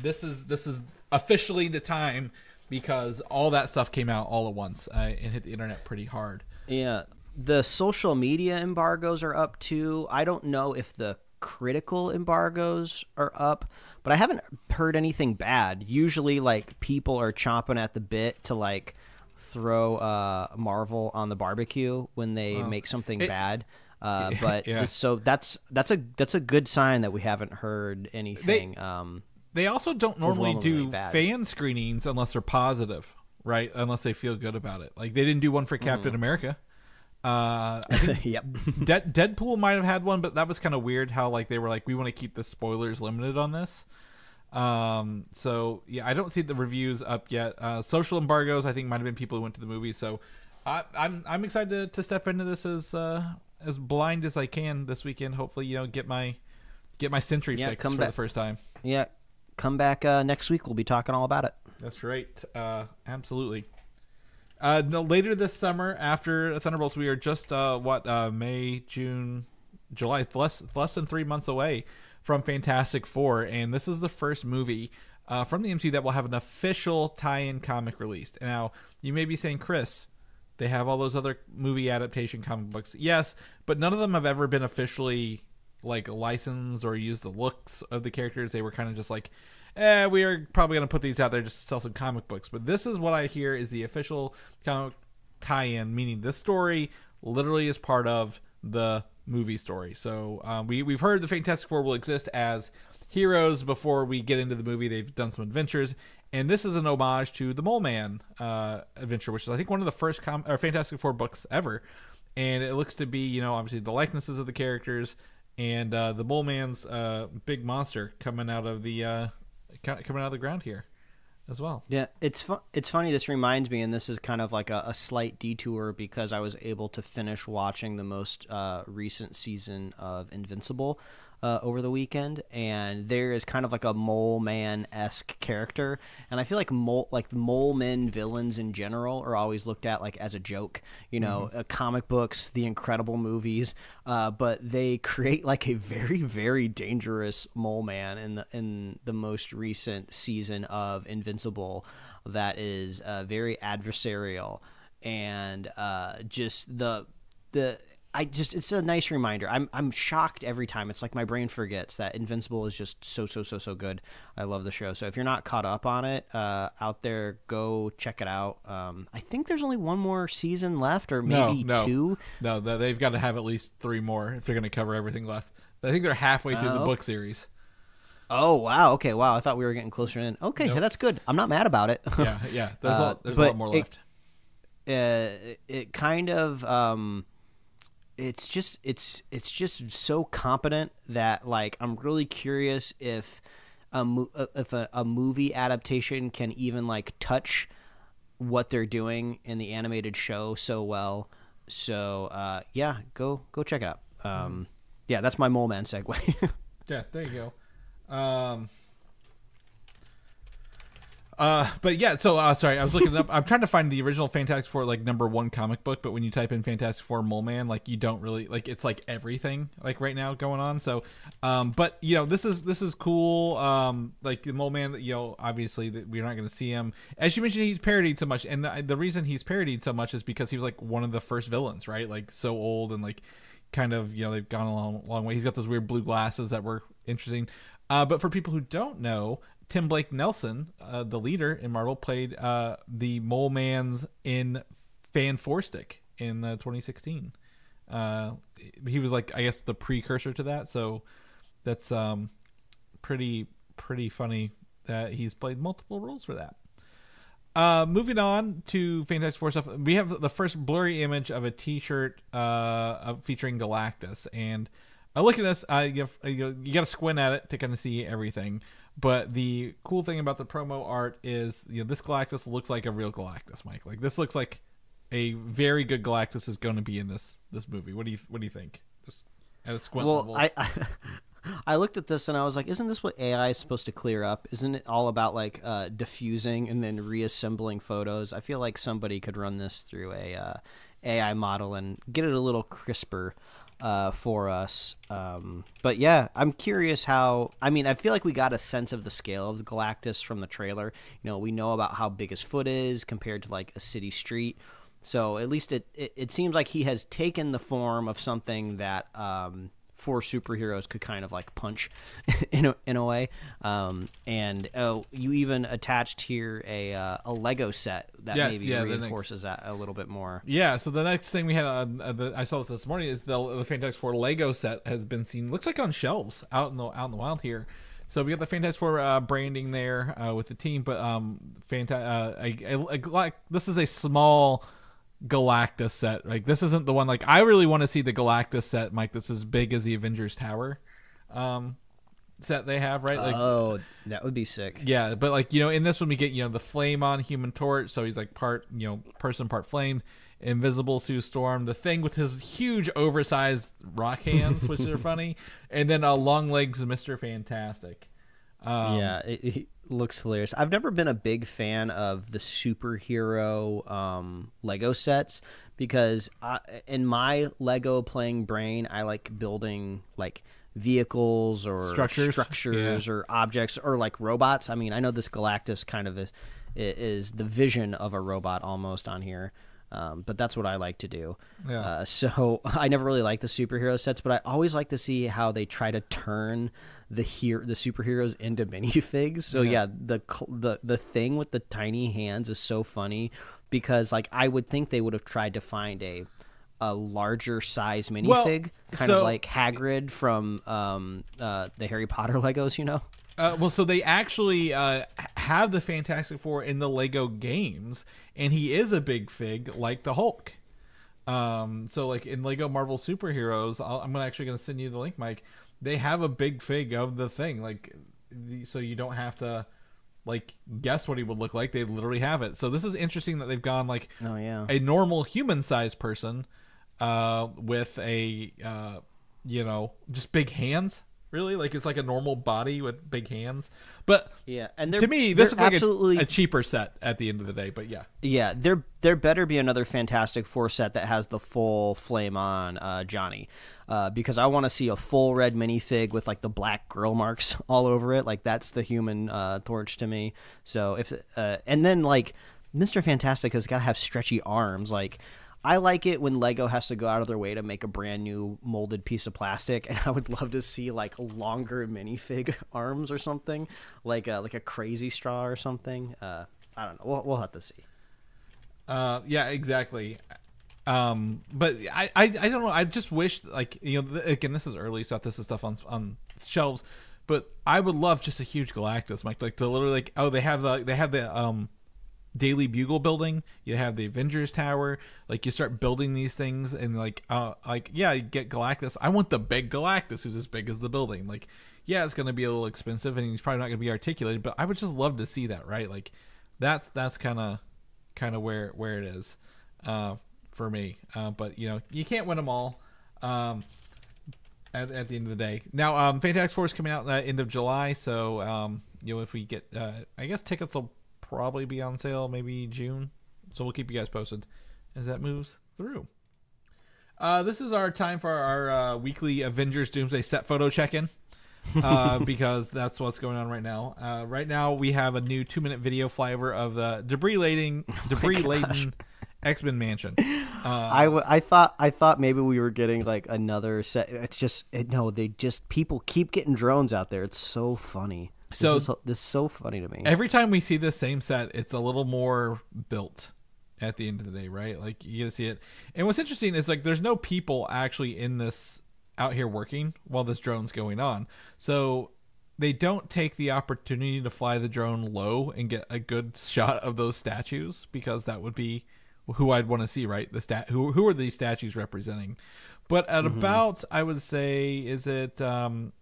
this is officially the time because all that stuff came out all at once and hit the internet pretty hard. Yeah, the social media embargoes are up too. I don't know if the critical embargoes are up, but I haven't heard anything bad. Usually like people are chomping at the bit to like throw Marvel on the barbecue when they make something bad. So that's a good sign that we haven't heard anything. They also don't normally do fan screenings unless they're positive, right? Unless they feel good about it. Like they didn't do one for Captain America. I think Deadpool might have had one, but that was kind of weird how like they were like, we want to keep the spoilers limited on this. So yeah, I don't see the reviews up yet. Social embargoes, I think might have been people who went to the movie. So I'm excited to step into this as blind as I can this weekend. Hopefully, get my Sentry fixed for the first time. Yeah, come back next week. We'll be talking all about it. That's right. Absolutely. Later this summer, after Thunderbolts, we are just May, June, July, less than 3 months away from Fantastic Four, and this is the first movie from the MCU that will have an official tie-in comic released. Now, you may be saying, Chris, they have all those other movie adaptation comic books. Yes, but none of them have ever been officially like licensed or used the looks of the characters. They were kind of just like, we are probably going to put these out there just to sell some comic books. But this is what I hear is the official comic tie-in, meaning this story literally is part of the movie story. So we've heard the Fantastic Four will exist as heroes before we get into the movie. They've done some adventures. And this is an homage to the Mole Man adventure, which is, I think, one of the first Fantastic Four books ever. And it looks to be, obviously the likenesses of the characters and the Mole Man's big monster coming out of the ground here as well. Yeah, it's funny. This reminds me, and this is kind of like a slight detour because I was able to finish watching the most recent season of Invincible over the weekend, and there is kind of like a Mole Man-esque character, and I feel like mole men villains in general are always looked at like as a joke, comic books, the Incredible movies, but they create like a very, very dangerous mole man in the most recent season of Invincible that is very adversarial, and it's a nice reminder. I'm shocked every time. It's like my brain forgets that Invincible is just so good. I love the show. So if you're not caught up on it out there, go check it out. I think there's only one more season left, or maybe two. No, they've got to have at least 3 more if they're going to cover everything left. I think they're halfway through the book series. Oh wow! Okay, wow. I thought we were getting closer in. Okay, Nope. That's good. I'm not mad about it. Yeah. There's a lot more left. It kind of it's just so competent that like I'm really curious if a movie adaptation can even like touch what they're doing in the animated show so well. So yeah, go check it out. Yeah, that's my Mole Man segue. Yeah, there you go. But yeah, so sorry, I was looking it up. I'm trying to find the original Fantastic Four like #1 comic book, but when you type in Fantastic Four Mole Man, like you don't really like it's like everything like right now going on. So, but you know this is cool. Like the Mole Man, you know, obviously we're not going to see him. As you mentioned, he's parodied so much, and the reason he's parodied so much is because he was like one of the first villains, right? Like so old and like kind of, you know, they've gone a long way. He's got those weird blue glasses that were interesting. But for people who don't know, Tim Blake Nelson, the leader in Marvel, played the Mole Man's in Fan Four Stick in 2016. He was like, I guess, the precursor to that. So that's pretty funny that he's played multiple roles for that. Moving on to Fantastic Four stuff, we have the first blurry image of a T-shirt featuring Galactus, and I look at this. You got to squint at it to kind of see everything. But the cool thing about the promo art is, you know, this Galactus looks like a real Galactus, Mike. Like this looks like a very good Galactus is going to be in this movie. What do you think? Just at a squint level. Well, I looked at this and I was like, isn't this what AI is supposed to clear up? Isn't it all about like diffusing and then reassembling photos? I feel like somebody could run this through a AI model and get it a little crisper for us. But yeah, I'm curious how. I mean, I feel like we got a sense of the scale of the Galactus from the trailer. You know, we know about how big his foot is compared to like a city street. So at least it seems like he has taken the form of something that four superheroes could kind of like punch in a way. And you even attached here a Lego set that maybe reinforces that a little bit more. Yeah, so the next thing we had I saw this morning is the Fantastic Four Lego set has been seen, looks like on shelves out in the wild here. So we got the Fantastic Four branding there with the team, but this is a small Galactus set. Like this isn't the one, like I really want to see the Galactus set, Mike, that's as big as the Avengers Tower set they have, right? Like, oh, that would be sick. Yeah, but like, you know, in this one we get, you know, the flame on Human Torch, so he's like part, you know, person, part flame. Invisible Sue Storm, the Thing with his huge oversized rock hands, which are funny, and then long legs Mr. Fantastic. Yeah, it looks hilarious. I've never been a big fan of the superhero Lego sets because in my Lego playing brain, I like building like vehicles or structures or objects or like robots. I mean, I know this Galactus kind of is the vision of a robot almost on here. But that's what I like to do. Yeah. So I never really liked the superhero sets, but I always like to see how they try to turn the superheroes into minifigs. So yeah, the Thing with the tiny hands is so funny because like I would think they would have tried to find a larger size minifig, kind of like Hagrid from the Harry Potter Legos, you know. Well, so they actually have the Fantastic Four in the Lego games, and he is a big fig like the Hulk. So like in Lego Marvel Superheroes, I'm actually going to send you the link, Mike. They have a big fig of the Thing, like so you don't have to like guess what he would look like. They literally have it. So this is interesting that they've gone like a normal human-sized person with a you know, just big hands. Really, like it's like a normal body with big hands, but yeah, and to me this is like a cheaper set at the end of the day. But yeah, there better be another Fantastic Four set that has the full flame on Johnny, because I want to see a full red minifig with like the black girl marks all over it. Like that's the Human Torch to me. So if and then like Mr. Fantastic has got to have stretchy arms, like. I like it when Lego has to go out of their way to make a brand new molded piece of plastic, and I would love to see like longer minifig arms or something, like a Crazy Straw or something. I don't know. We'll have to see. Yeah, exactly. But I don't know. I just wish, like, again, this is early stuff. This is stuff on shelves, but I would love just a huge Galactus, Mike. Like to literally, like, they have the Daily Bugle building. You have the Avengers Tower. Like, you start building these things, and you get Galactus. I want the big Galactus, who's as big as the building. Like, yeah, it's going to be a little expensive, and he's probably not going to be articulated, but I would just love to see that, right? Like, that's kind of where it is. For me, but you can't win them all. At the end of the day, now Fantastic Four is coming out end of July, so if we get, I guess tickets will probably be on sale maybe June, so we'll keep you guys posted as that moves through. This is our time for our weekly Avengers Doomsday set photo check-in. Because that's what's going on right now. Right now we have a new 2-minute video flyover of the debris-laden X-Men mansion. I thought maybe we were getting like another set. It's just people keep getting drones out there. It's so funny. This is so funny to me. Every time we see the same set, it's a little more built at the end of the day, right? Like, you get to see it. And what's interesting is, like, there's no people actually in this out here working while this drone's going on. So they don't take the opportunity to fly the drone low and get a good shot of those statues, because that would be who I'd want to see, right? Who are these statues representing? But at about, I would say, is it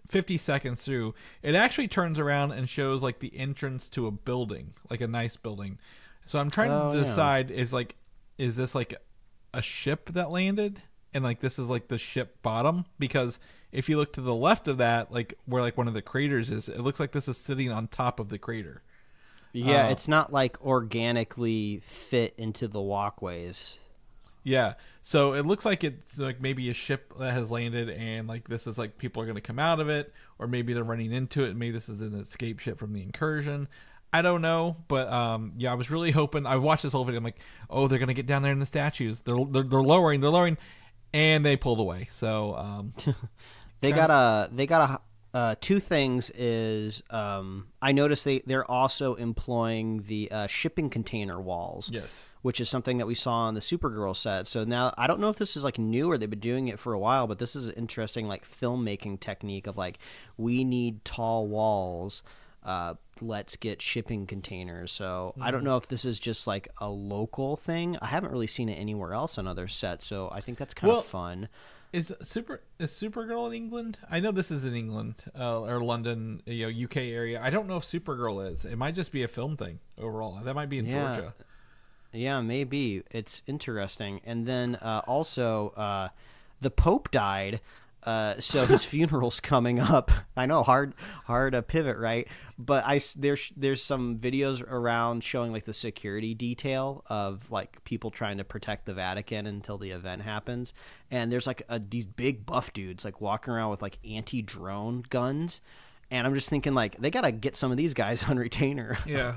50 seconds through, it actually turns around and shows like the entrance to a building, like a nice building. So I'm trying to decide, is this like a ship that landed? And like this is like the ship bottom, because if you look to the left of that, like where like one of the craters is, it looks like this is sitting on top of the crater. Yeah, it's not like organically fit into the walkways. Yeah, so it looks like it's like maybe a ship that has landed, and like this is like people are going to come out of it, or maybe they're running into it. Maybe this is an escape ship from the incursion. I don't know, but I was really hoping. I watched this whole video. I'm like, oh, they're going to get down there in the statues. They're lowering. And they pulled away. So they got two things is I noticed they're also employing the shipping container walls. Yes. Which is something that we saw on the Supergirl set. So now I don't know if this is like new or they've been doing it for a while, but this is an interesting like filmmaking technique of like, we need tall walls. Let's get shipping containers. So I don't know if this is just like a local thing. I haven't really seen it anywhere else on other sets, so I think that's kind of fun. Is Supergirl in England? I know this is in England or London, UK area. I don't know if Supergirl is. It might just be a film thing overall. That might be in Georgia. Yeah, maybe. It's interesting. And then also the Pope died. So his funeral's coming up. I know, hard pivot, right? But there's some videos around showing like the security detail of like people trying to protect the Vatican until the event happens, and there's like these big buff dudes like walking around with like anti-drone guns. And I'm just thinking, like, they gotta get some of these guys on retainer. Yeah.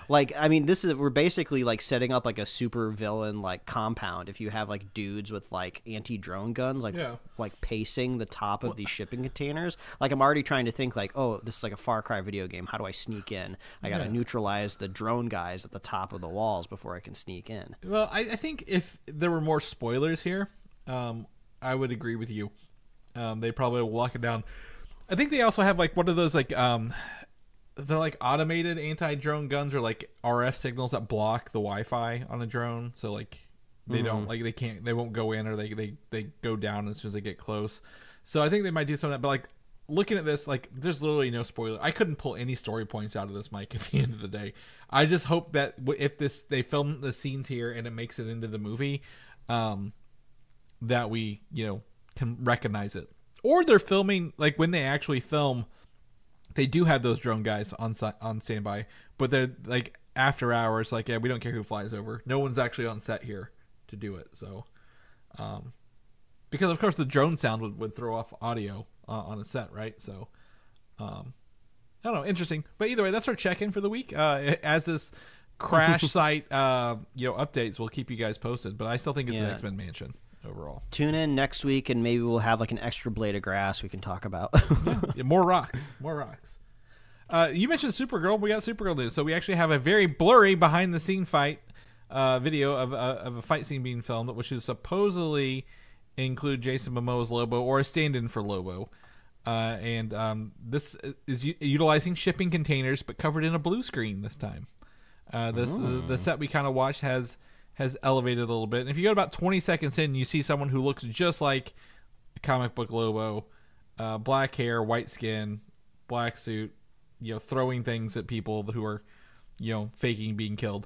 We're basically like setting up like a super villain like compound. If you have like dudes with like anti-drone guns, like pacing the top of these shipping containers. Like, I'm already trying to think like, oh, this is like a Far Cry video game. How do I sneak in? I gotta neutralize the drone guys at the top of the walls before I can sneak in. Well, I think if there were more spoilers here, I would agree with you. They probably will lock it down. I think they also have like one of those like they're like automated anti-drone guns, or like RF signals that block the Wi-Fi on a drone, so like they don't like they won't go in, or they go down as soon as they get close. So I think they might do some of that. But like looking at this, like there's literally no spoiler. I couldn't pull any story points out of this, Mike. At the end of the day, I just hope that if they film the scenes here and it makes it into the movie, that we can recognize it. Or they're filming, like when they actually film, they do have those drone guys on standby, but they're like after hours, like, yeah, we don't care who flies over. No one's actually on set here to do it. So, because of course the drone sound would throw off audio on a set, right? So, I don't know, interesting. But either way, that's our check-in for the week. As this crash site, updates, we'll keep you guys posted. But I still think it's an X-Men mansion overall. Tune in next week, and maybe we'll have like an extra blade of grass we can talk about. More rocks. You mentioned Supergirl. We got Supergirl news. So we actually have a very blurry behind the scene fight video of a fight scene being filmed, which is supposedly include Jason Momoa's Lobo or a stand-in for Lobo. This is utilizing shipping containers, but covered in a blue screen this time. The set we kind of watched has elevated a little bit. And if you go about 20 seconds in, you see someone who looks just like a comic book Lobo, black hair, white skin, black suit, throwing things at people who are, faking being killed.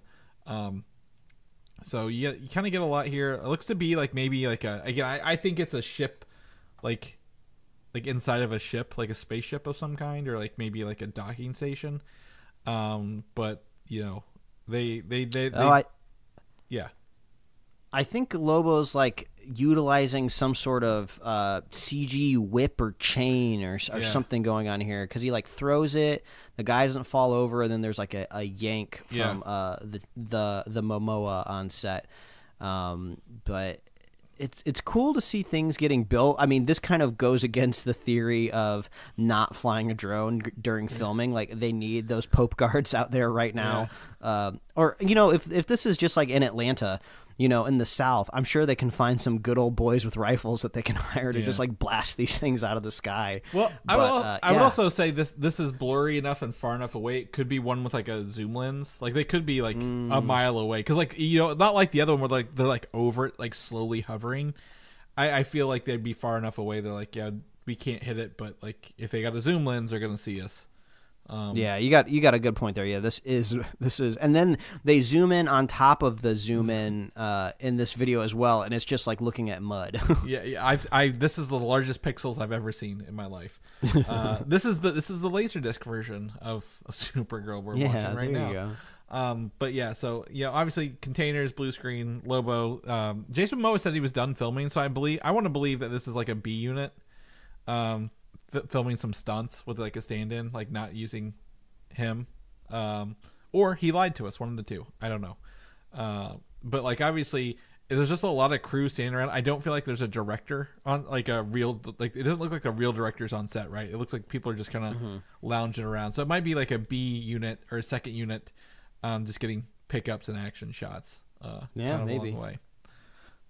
So you kind of get a lot here. It looks to be like maybe like I think it's a ship, like inside of a ship, like a spaceship of some kind, or like maybe like a docking station. But yeah. I think Lobo's like utilizing some sort of CG whip or chain or something going on here, because he like throws it, the guy doesn't fall over, and then there's like a yank from the Momoa on set. But it's cool to see things getting built. I mean, this kind of goes against the theory of not flying a drone during filming. Like, they need those Pope guards out there right now. Or if this is just like in Atlanta, in the South, I'm sure they can find some good old boys with rifles that they can hire to just like blast these things out of the sky. Well, I would also say this is blurry enough and far enough away. It could be one with like a zoom lens. Like, they could be like a mile away, because like not like the other one where like they're like over it, like slowly hovering. I feel like they'd be far enough away. They're like, we can't hit it, but like if they got a zoom lens, they're gonna see us. You got a good point there. Yeah, this is, and then they zoom in on top of the zoom in this video as well, and it's just like looking at mud. This is the largest pixels I've ever seen in my life. This is the Laserdisc version of Supergirl we're watching right now. You go. But yeah, so obviously containers, blue screen, Lobo. Jason Momoa said he was done filming, so I want to believe that this is like a B unit. Filming some stunts with like a stand-in, like not using him, or he lied to us, one of the two. I don't know. But like, obviously there's just a lot of crew standing around. I don't feel like there's a director on, like a real, like it doesn't look like a real director's on set, right? It looks like people are just kind of lounging around. So it might be like a B unit or a second unit, just getting pickups and action shots. Maybe along the way.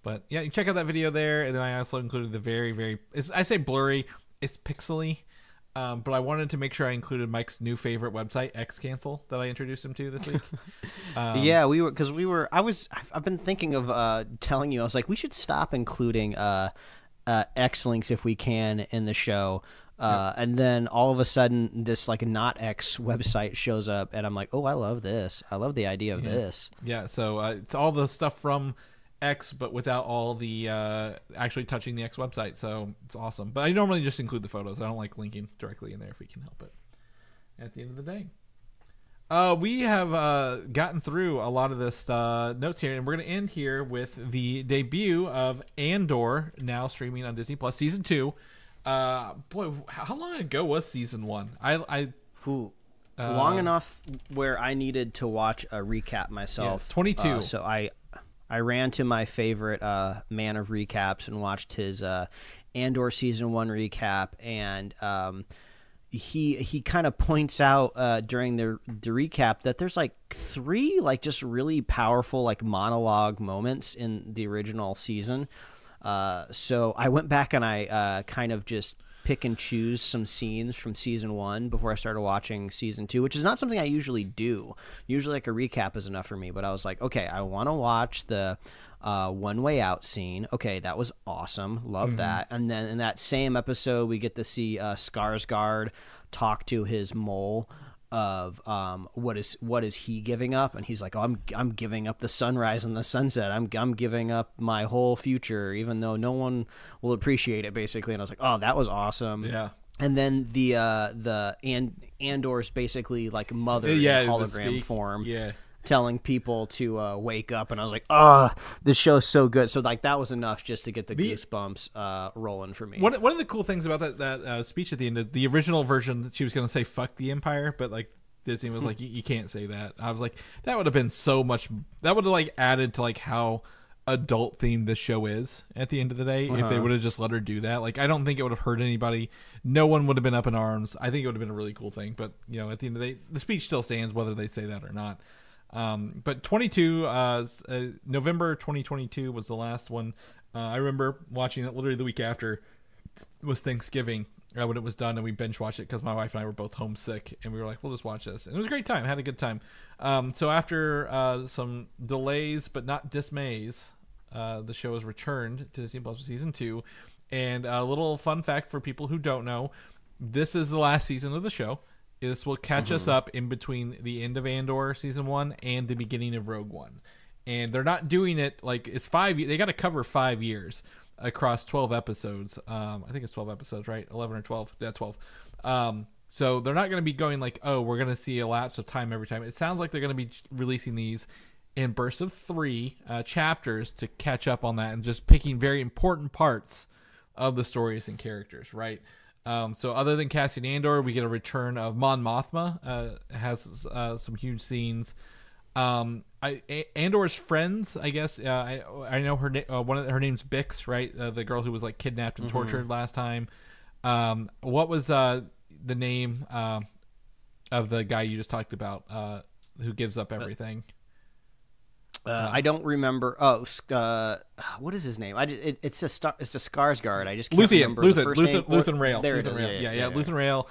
But yeah, you check out that video there, and then I also included the very I say blurry. It's pixely, but I wanted to make sure I included Mike's new favorite website, X-Cancel, that I introduced him to this week. I've been thinking of telling you, I was like, we should stop including X links if we can in the show. And then all of a sudden this like not X website shows up, and I'm like, oh, I love this. I love the idea of this. Yeah. So it's all the stuff from X, but without all the actually touching the X website, so it's awesome. But I normally just include the photos. I don't like linking directly in there if we can help it. At the end of the day, we have gotten through a lot of this notes here, and we're going to end here with the debut of Andor, now streaming on Disney Plus, season 2. Boy, how long ago was season 1? Long enough where I needed to watch a recap myself. 22. So I ran to my favorite man of recaps and watched his Andor season 1 recap, and he kind of points out during the recap that there's like 3 like just really powerful like monologue moments in the original season. So I went back and I kind of just pick and choose some scenes from season 1 before I started watching season 2, which is not something I usually do. Usually like a recap is enough for me, but I was like, okay, I want to watch the One Way Out scene. Okay, that was awesome. Love that. And then in that same episode, we get to see Skarsgård talk to his mole of what is he giving up, and he's like, oh, I'm giving up the sunrise and the sunset. I'm giving up my whole future, even though no one will appreciate it, basically. And I was like, oh, that was awesome. Yeah. And then the Andor's basically like mother in hologram form, telling people to wake up, and I was like, this show's so good. So like that was enough just to get the goosebumps rolling for me. One of the cool things about that speech at the end, the original version, she was going to say "fuck the Empire," but like Disney was like, you can't say that. I was like, that would have been so much. That would have like added to like how adult themed this show is at the end of the day. If they would have just let her do that, like I don't think it would have hurt anybody. No one would have been up in arms. I think it would have been a really cool thing. But at the end of the day, the speech still stands whether they say that or not. But 22, November 2022 was the last one. I remember watching it literally the week after was Thanksgiving when it was done, and we binge watched it because my wife and I were both homesick, and we were like, we'll just watch this. And it was a great time. I had a good time. So after some delays but not dismays, the show has returned to Disney Plus season 2. And a little fun fact for people who don't know, this is the last season of the show. This will catch us up in between the end of Andor season 1 and the beginning of Rogue One. And they're not doing it like it's 5 years. They got to cover 5 years across 12 episodes. I think it's 12 episodes, right? 11 or 12. Yeah, 12. So they're not going to be going like, oh, we're going to see a lapse of time every time. It sounds like they're going to be releasing these in bursts of 3 chapters to catch up on that and just picking very important parts of the stories and characters, right? So other than Cassian Andor, we get a return of Mon Mothma. Has some huge scenes. Andor's friends, I guess. I know her. Her name's Bix, right? The girl who was like kidnapped and tortured last time. What was the name of the guy you just talked about? Who gives up everything? I don't remember. What is his name? It's a Skarsgård. I just can't remember the first name. Luthen Rail. There it is. Yeah. Luthen Rail.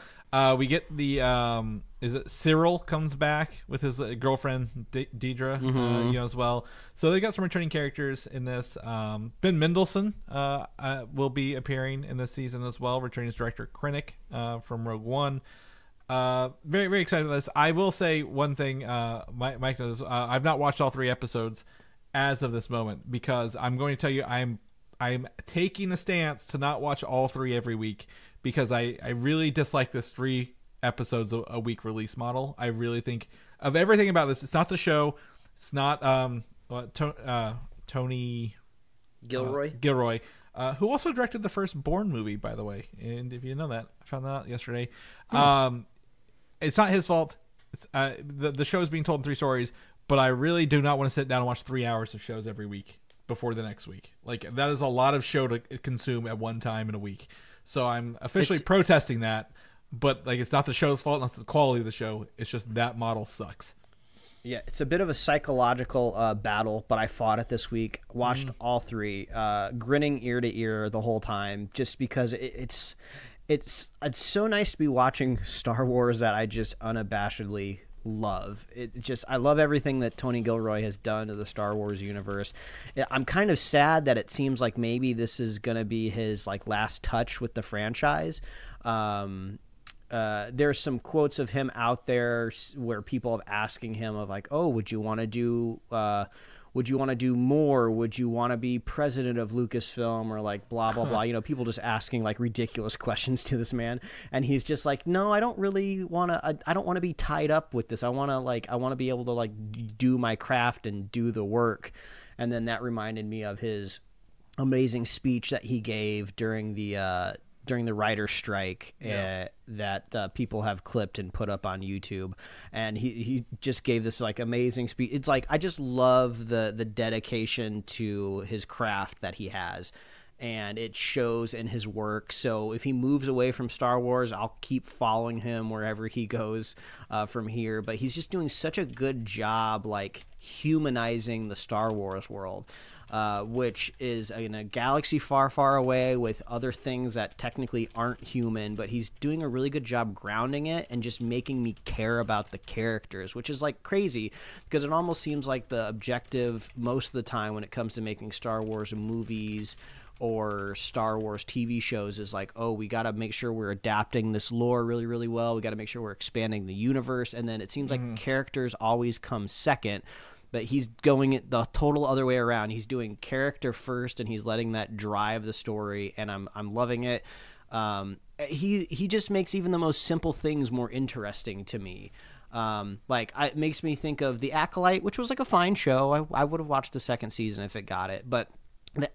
We get the is it Cyril comes back with his girlfriend Deidre, as well. So they got some returning characters in this. Ben Mendelsohn will be appearing in this season as well, returning as director Krennic from Rogue One. Very, very excited about this. I will say one thing, Mike knows, I've not watched all 3 episodes as of this moment because I'm going to tell you I'm taking a stance to not watch all 3 every week because I really dislike this 3 episodes a week release model. I really think of everything about this. It's not the show. It's not Tony Gilroy. Who also directed the first Bourne movie, by the way. And if you didn't know that, I found that out yesterday. It's not his fault. It's, the show is being told in 3 stories, but I really do not want to sit down and watch 3 hours of shows every week before the next week. Like, that is a lot of show to consume at one time in a week. So I'm officially protesting that, but like it's not the show's fault, not the quality of the show. It's just that model sucks. Yeah, it's a bit of a psychological battle, but I fought it this week. Watched all 3, grinning ear to ear the whole time, just because it's so nice to be watching Star Wars that I just unabashedly love. I love everything that Tony Gilroy has done to the Star Wars universe. I'm kind of sad that it seems like maybe this is going to be his like last touch with the franchise. There's some quotes of him out there where people have asking him of like, oh, would you want to do more? Would you want to be president of Lucasfilm or like blah, blah, blah? You know, people just asking like ridiculous questions to this man. And he's just like, no, I don't really want to, I don't want to be tied up with this. I want to be able to like do my craft and do the work. And then that reminded me of his amazing speech that he gave during the writer's strike that people have clipped and put up on YouTube. And he just gave this like amazing speech. It's like, I just love the dedication to his craft that he has. And it shows in his work. So if he moves away from Star Wars, I'll keep following him wherever he goes from here. But he's just doing such a good job like humanizing the Star Wars world. Which is in a galaxy far, far away with other things that technically aren't human, but he's doing a really good job grounding it and just making me care about the characters, which is like crazy because it almost seems like the objective most of the time when it comes to making Star Wars movies or Star Wars TV shows is like, oh, we got to make sure we're adapting this lore really, really well. We got to make sure we're expanding the universe. And then it seems like characters always come second. But he's going it the total other way around. He's doing character first, and he's letting that drive the story, and I'm loving it. He just makes even the most simple things more interesting to me. It makes me think of The Acolyte, which was like a fine show. I would have watched the second season if it got it, but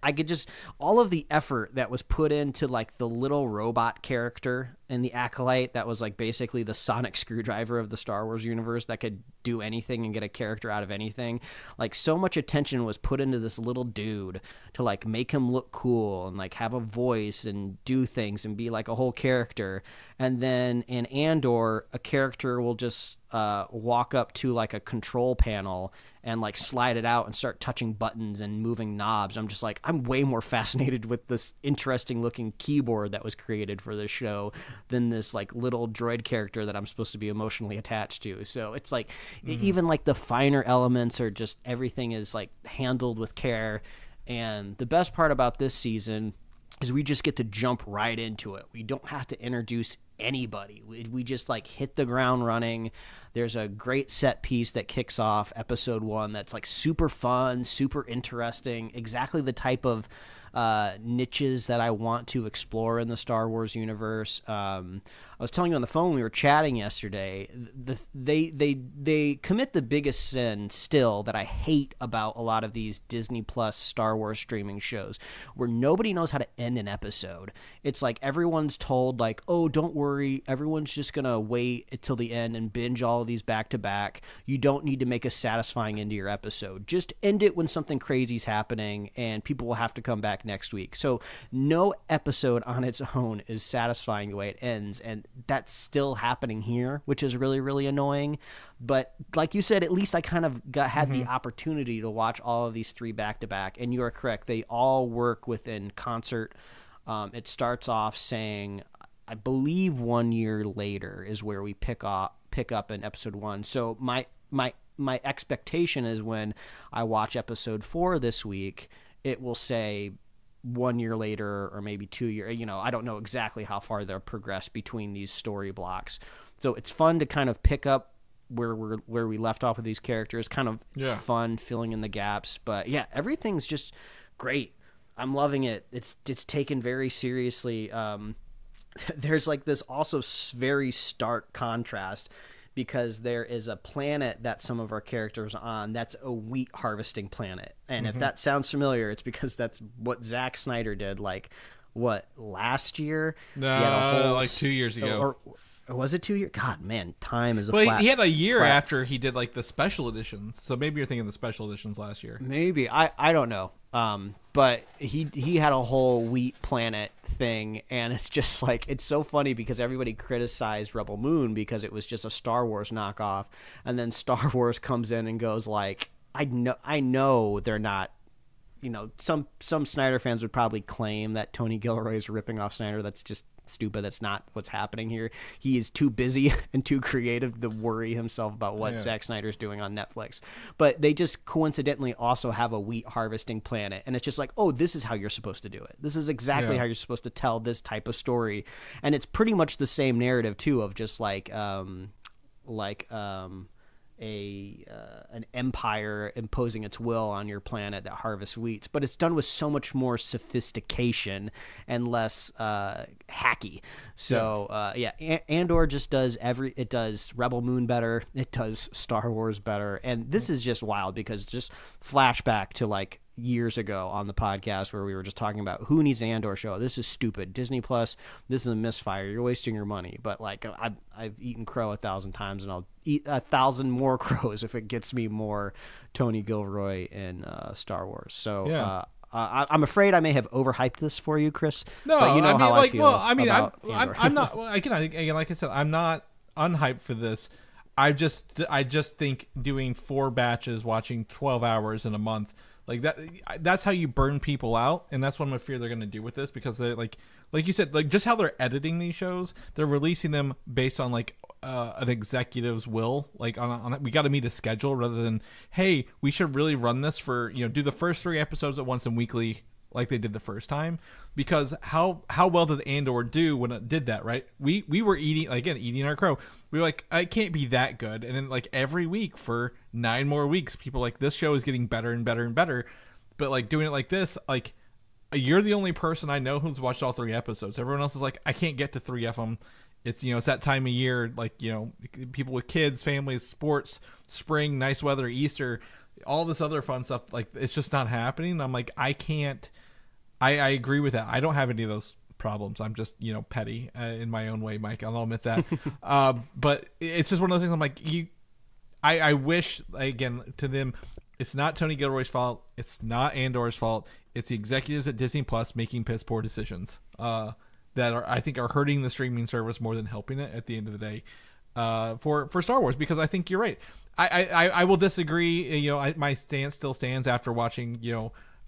I could just all of the effort that was put into like the little robot character and the Acolyte that was like basically the sonic screwdriver of the Star Wars universe that could do anything and get a character out of anything. Like, so much attention was put into this little dude to like make him look cool and like have a voice and do things and be like a whole character. And then in Andor, a character will just walk up to like a control panel and like slide it out and start touching buttons and moving knobs. I'm just like, I'm way more fascinated with this interesting looking keyboard that was created for this show than this like little droid character that I'm supposed to be emotionally attached to. So it's like, even like the finer elements are just, everything is like handled with care. And the best part about this season is we just get to jump right into it. We don't have to introduce anybody. We just like hit the ground running. There's a great set piece that kicks off episode 1 that's like super fun, super interesting, exactly the type of niches that I want to explore in the Star Wars universe. I was telling you on the phone when we were chatting yesterday, they commit the biggest sin still that I hate about a lot of these Disney Plus Star Wars streaming shows, where nobody knows how to end an episode. It's like everyone's told like, oh, don't worry, everyone's just gonna wait until the end and binge all of these back to back. You don't need to make a satisfying end to your episode. Just end it when something crazy's happening and people will have to come back next week. So no episode on its own is satisfying the way it ends, and that's still happening here, which is really, really annoying. But like you said, at least I kind of had the opportunity to watch all of these 3 back to back, and you are correct, they all work within concert. It starts off saying, I believe 1 year later is where we pick up in episode 1. So my expectation is when I watch episode 4 this week, it will say 1 year later or maybe 2 years. You know, I don't know exactly how far they'll progress between these story blocks. So it's fun to kind of pick up where we left off with these characters. Kind of fun filling in the gaps. But yeah, everything's just great. I'm loving it. It's taken very seriously. There's like this also very stark contrast, because there is a planet that some of our characters are on that's a wheat harvesting planet. And if that sounds familiar, it's because that's what Zack Snyder did, like, last year? No, like 2 years ago. Or was it 2 years? God, man, time is a well, he had a year after he did, like, the special editions. So maybe you're thinking the special editions last year. Maybe. I don't know. But he had a whole wheat planet thing, and it's just like, it's so funny because everybody criticized Rebel Moon because it was just a Star Wars knockoff, and then Star Wars comes in and goes like, I know they're not, you know, some Snyder fans would probably claim that Tony Gilroy is ripping off Snyder. That's just stupid. That's not what's happening here. He is too busy and too creative to worry himself about what Zack Snyder's doing on Netflix. But they just coincidentally also have a wheat harvesting planet, and it's just like, oh, this is how you're supposed to do it. This is exactly how you're supposed to tell this type of story. And it's pretty much the same narrative too, of just like an empire imposing its will on your planet that harvests wheat, but it's done with so much more sophistication and less hacky. So Andor just does it does Rebel Moon better, it does Star Wars better, and this is just wild because just flashback to like years ago on the podcast where we were just talking about who needs an Andor show. This is stupid. Disney Plus, this is a misfire. You're wasting your money. But like I've eaten crow 1,000 times, and I'll eat 1,000 more crows if it gets me more Tony Gilroy in Star Wars. So I'm afraid I may have overhyped this for you, Chris. No, but you know how I feel. Well, I mean, about I'm not. Well, again, like I said, I'm not unhyped for this. I just think doing 4 batches, watching 12 hours in a month, like that's how you burn people out, and that's what I'm afraid they're going to do with this, because they're like you said, like just how they're editing these shows, they're releasing them based on like an executive's will, like on we got to meet a schedule, rather than, hey, we should really run this for, you know, do the first 3 episodes at once and weekly like they did the first time. Because how well did Andor do when it did that, right? We were eating our crow. We were like, it can't be that good. And then like every week for 9 more weeks, people like, this show is getting better and better and better. But like doing it like this, like you're the only person I know who's watched all 3 episodes. Everyone else is like, I can't get to 3 of them. It's, you know, it's that time of year, like, you know, people with kids, families, sports, spring, nice weather, Easter, all this other fun stuff. Like, it's just not happening. I'm like, I can't. I agree with that. I don't have any of those problems. I'm just, petty in my own way, Mike. I'll admit that. But it's just one of those things. I'm like, I wish, again, to them, it's not Tony Gilroy's fault. It's not Andor's fault. It's the executives at Disney Plus making piss poor decisions that I think are hurting the streaming service more than helping it at the end of the day for Star Wars, because I think you're right. I will disagree. My stance still stands after watching,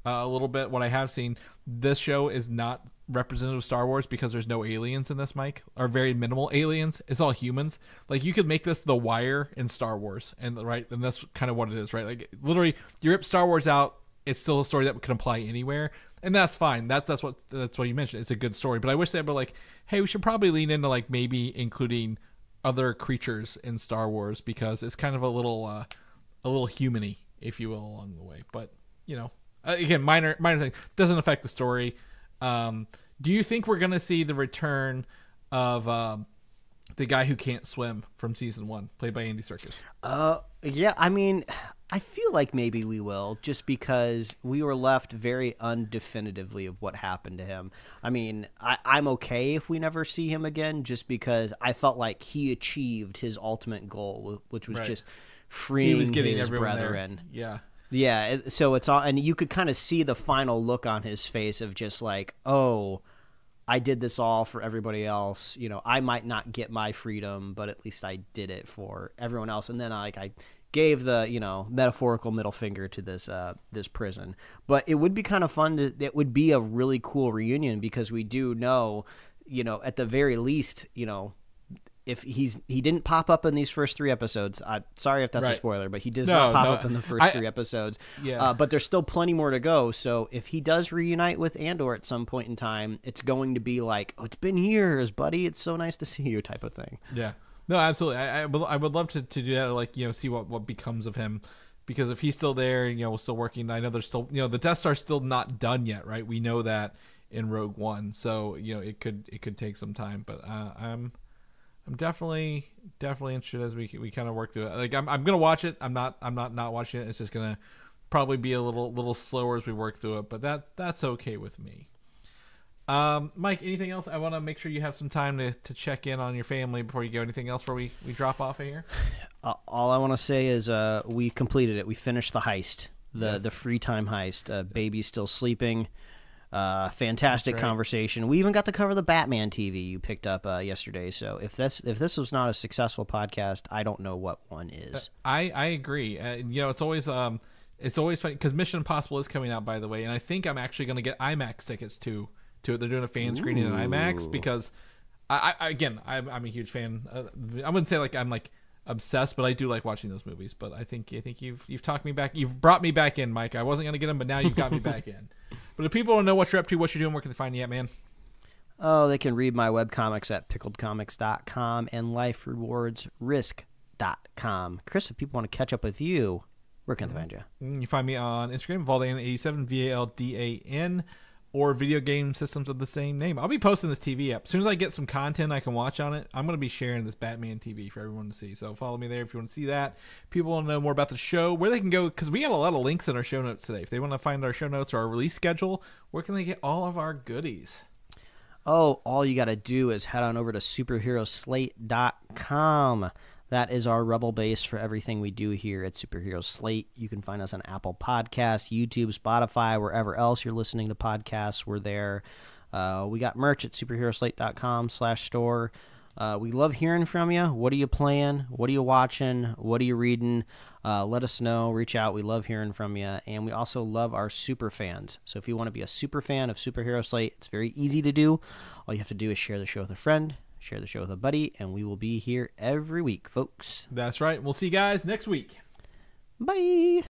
a little bit what I have seen. This show is not representative of Star Wars because there's no aliens in this, Mike, or very minimal aliens. It's all humans. Like, you could make this The Wire in Star Wars, and that's kind of what it is, right? Like, literally, you rip Star Wars out, it's still a story that can apply anywhere, and that's fine. That's what you mentioned. It's a good story, but I wish they were like, hey, we should probably lean into like maybe including other creatures in Star Wars, because it's kind of a little human-y, if you will, along the way. But again, minor thing, doesn't affect the story. Do you think we're gonna see the return of the guy who can't swim from season 1, played by Andy Serkis? Yeah, I mean, I feel like maybe we will, just because we were left very undefinitively of what happened to him. I mean, I'm okay if we never see him again, just because I felt like he achieved his ultimate goal, which was just freeing his brethren. Yeah. Yeah, so it's all, and you could kind of see the final look on his face of just like, oh, I did this all for everybody else. I might not get my freedom, but at least I did it for everyone else. And then I gave the metaphorical middle finger to this prison. But it would be kind of fun. It would be a really cool reunion, because we do know, at the very least, if he didn't pop up in these first 3 episodes, sorry if that's a spoiler, but he does not pop up in the first 3 episodes. Yeah. But there's still plenty more to go. So if he does reunite with Andor at some point in time, it's going to be like, oh, it's been years, buddy. It's so nice to see you, type of thing. Yeah. No, absolutely. I would love to do that, like, see what becomes of him, because if he's still there, we're still working. I know there's still, the Death Star's still not done yet, right? We know that in Rogue One, so it could take some time, but I'm definitely interested as we kind of work through it. Like, I'm gonna watch it. I'm not watching it. It's just gonna probably be a little slower as we work through it, but that's okay with me. Mike, anything else? I want to make sure you have some time to check in on your family before you go. Anything else before we drop off of here? All I want to say is we completed it. We finished the heist, the free time heist. Baby's still sleeping. Fantastic conversation. We even got to cover the Batman TV you picked up yesterday. So if this was not a successful podcast, I don't know what one is. I agree. It's always funny because Mission Impossible is coming out, by the way, and I think I'm actually going to get IMAX tickets to it. They're doing a fan screening in IMAX, because I'm a huge fan. I wouldn't say like I'm like obsessed, but I do like watching those movies. But I think you've talked me back. You've brought me back in, Mike. I wasn't going to get them, but now you've got me back in. But if people want to know what you're up to, what you're doing, where can they find you at, man? Oh, they can read my webcomics at pickledcomics.com and liferewardsrisk.com. Chris, if people want to catch up with you, where can they find you? You find me on Instagram, Valdan87, VALDAN, or Video Game Systems of the same name. I'll be posting this TV up. As soon as I get some content I can watch on it, I'm going to be sharing this Batman TV for everyone to see. So follow me there if you want to see that. People want to know more about the show, where they can go, because we got a lot of links in our show notes today. If they want to find our show notes or our release schedule, where can they get all of our goodies? Oh, all you got to do is head on over to superheroslate.com. That is our rebel base for everything we do here at Superhero Slate. You can find us on Apple Podcasts, YouTube, Spotify, wherever else you're listening to podcasts. We're there. We got merch at superheroslate.com/store. We love hearing from you. What are you playing? What are you watching? What are you reading? Let us know. Reach out. We love hearing from you. And we also love our super fans. So if you want to be a super fan of Superhero Slate, it's very easy to do. All you have to do is share the show with a friend. Share the show with a buddy, and we will be here every week, folks. That's right. We'll see you guys next week. Bye.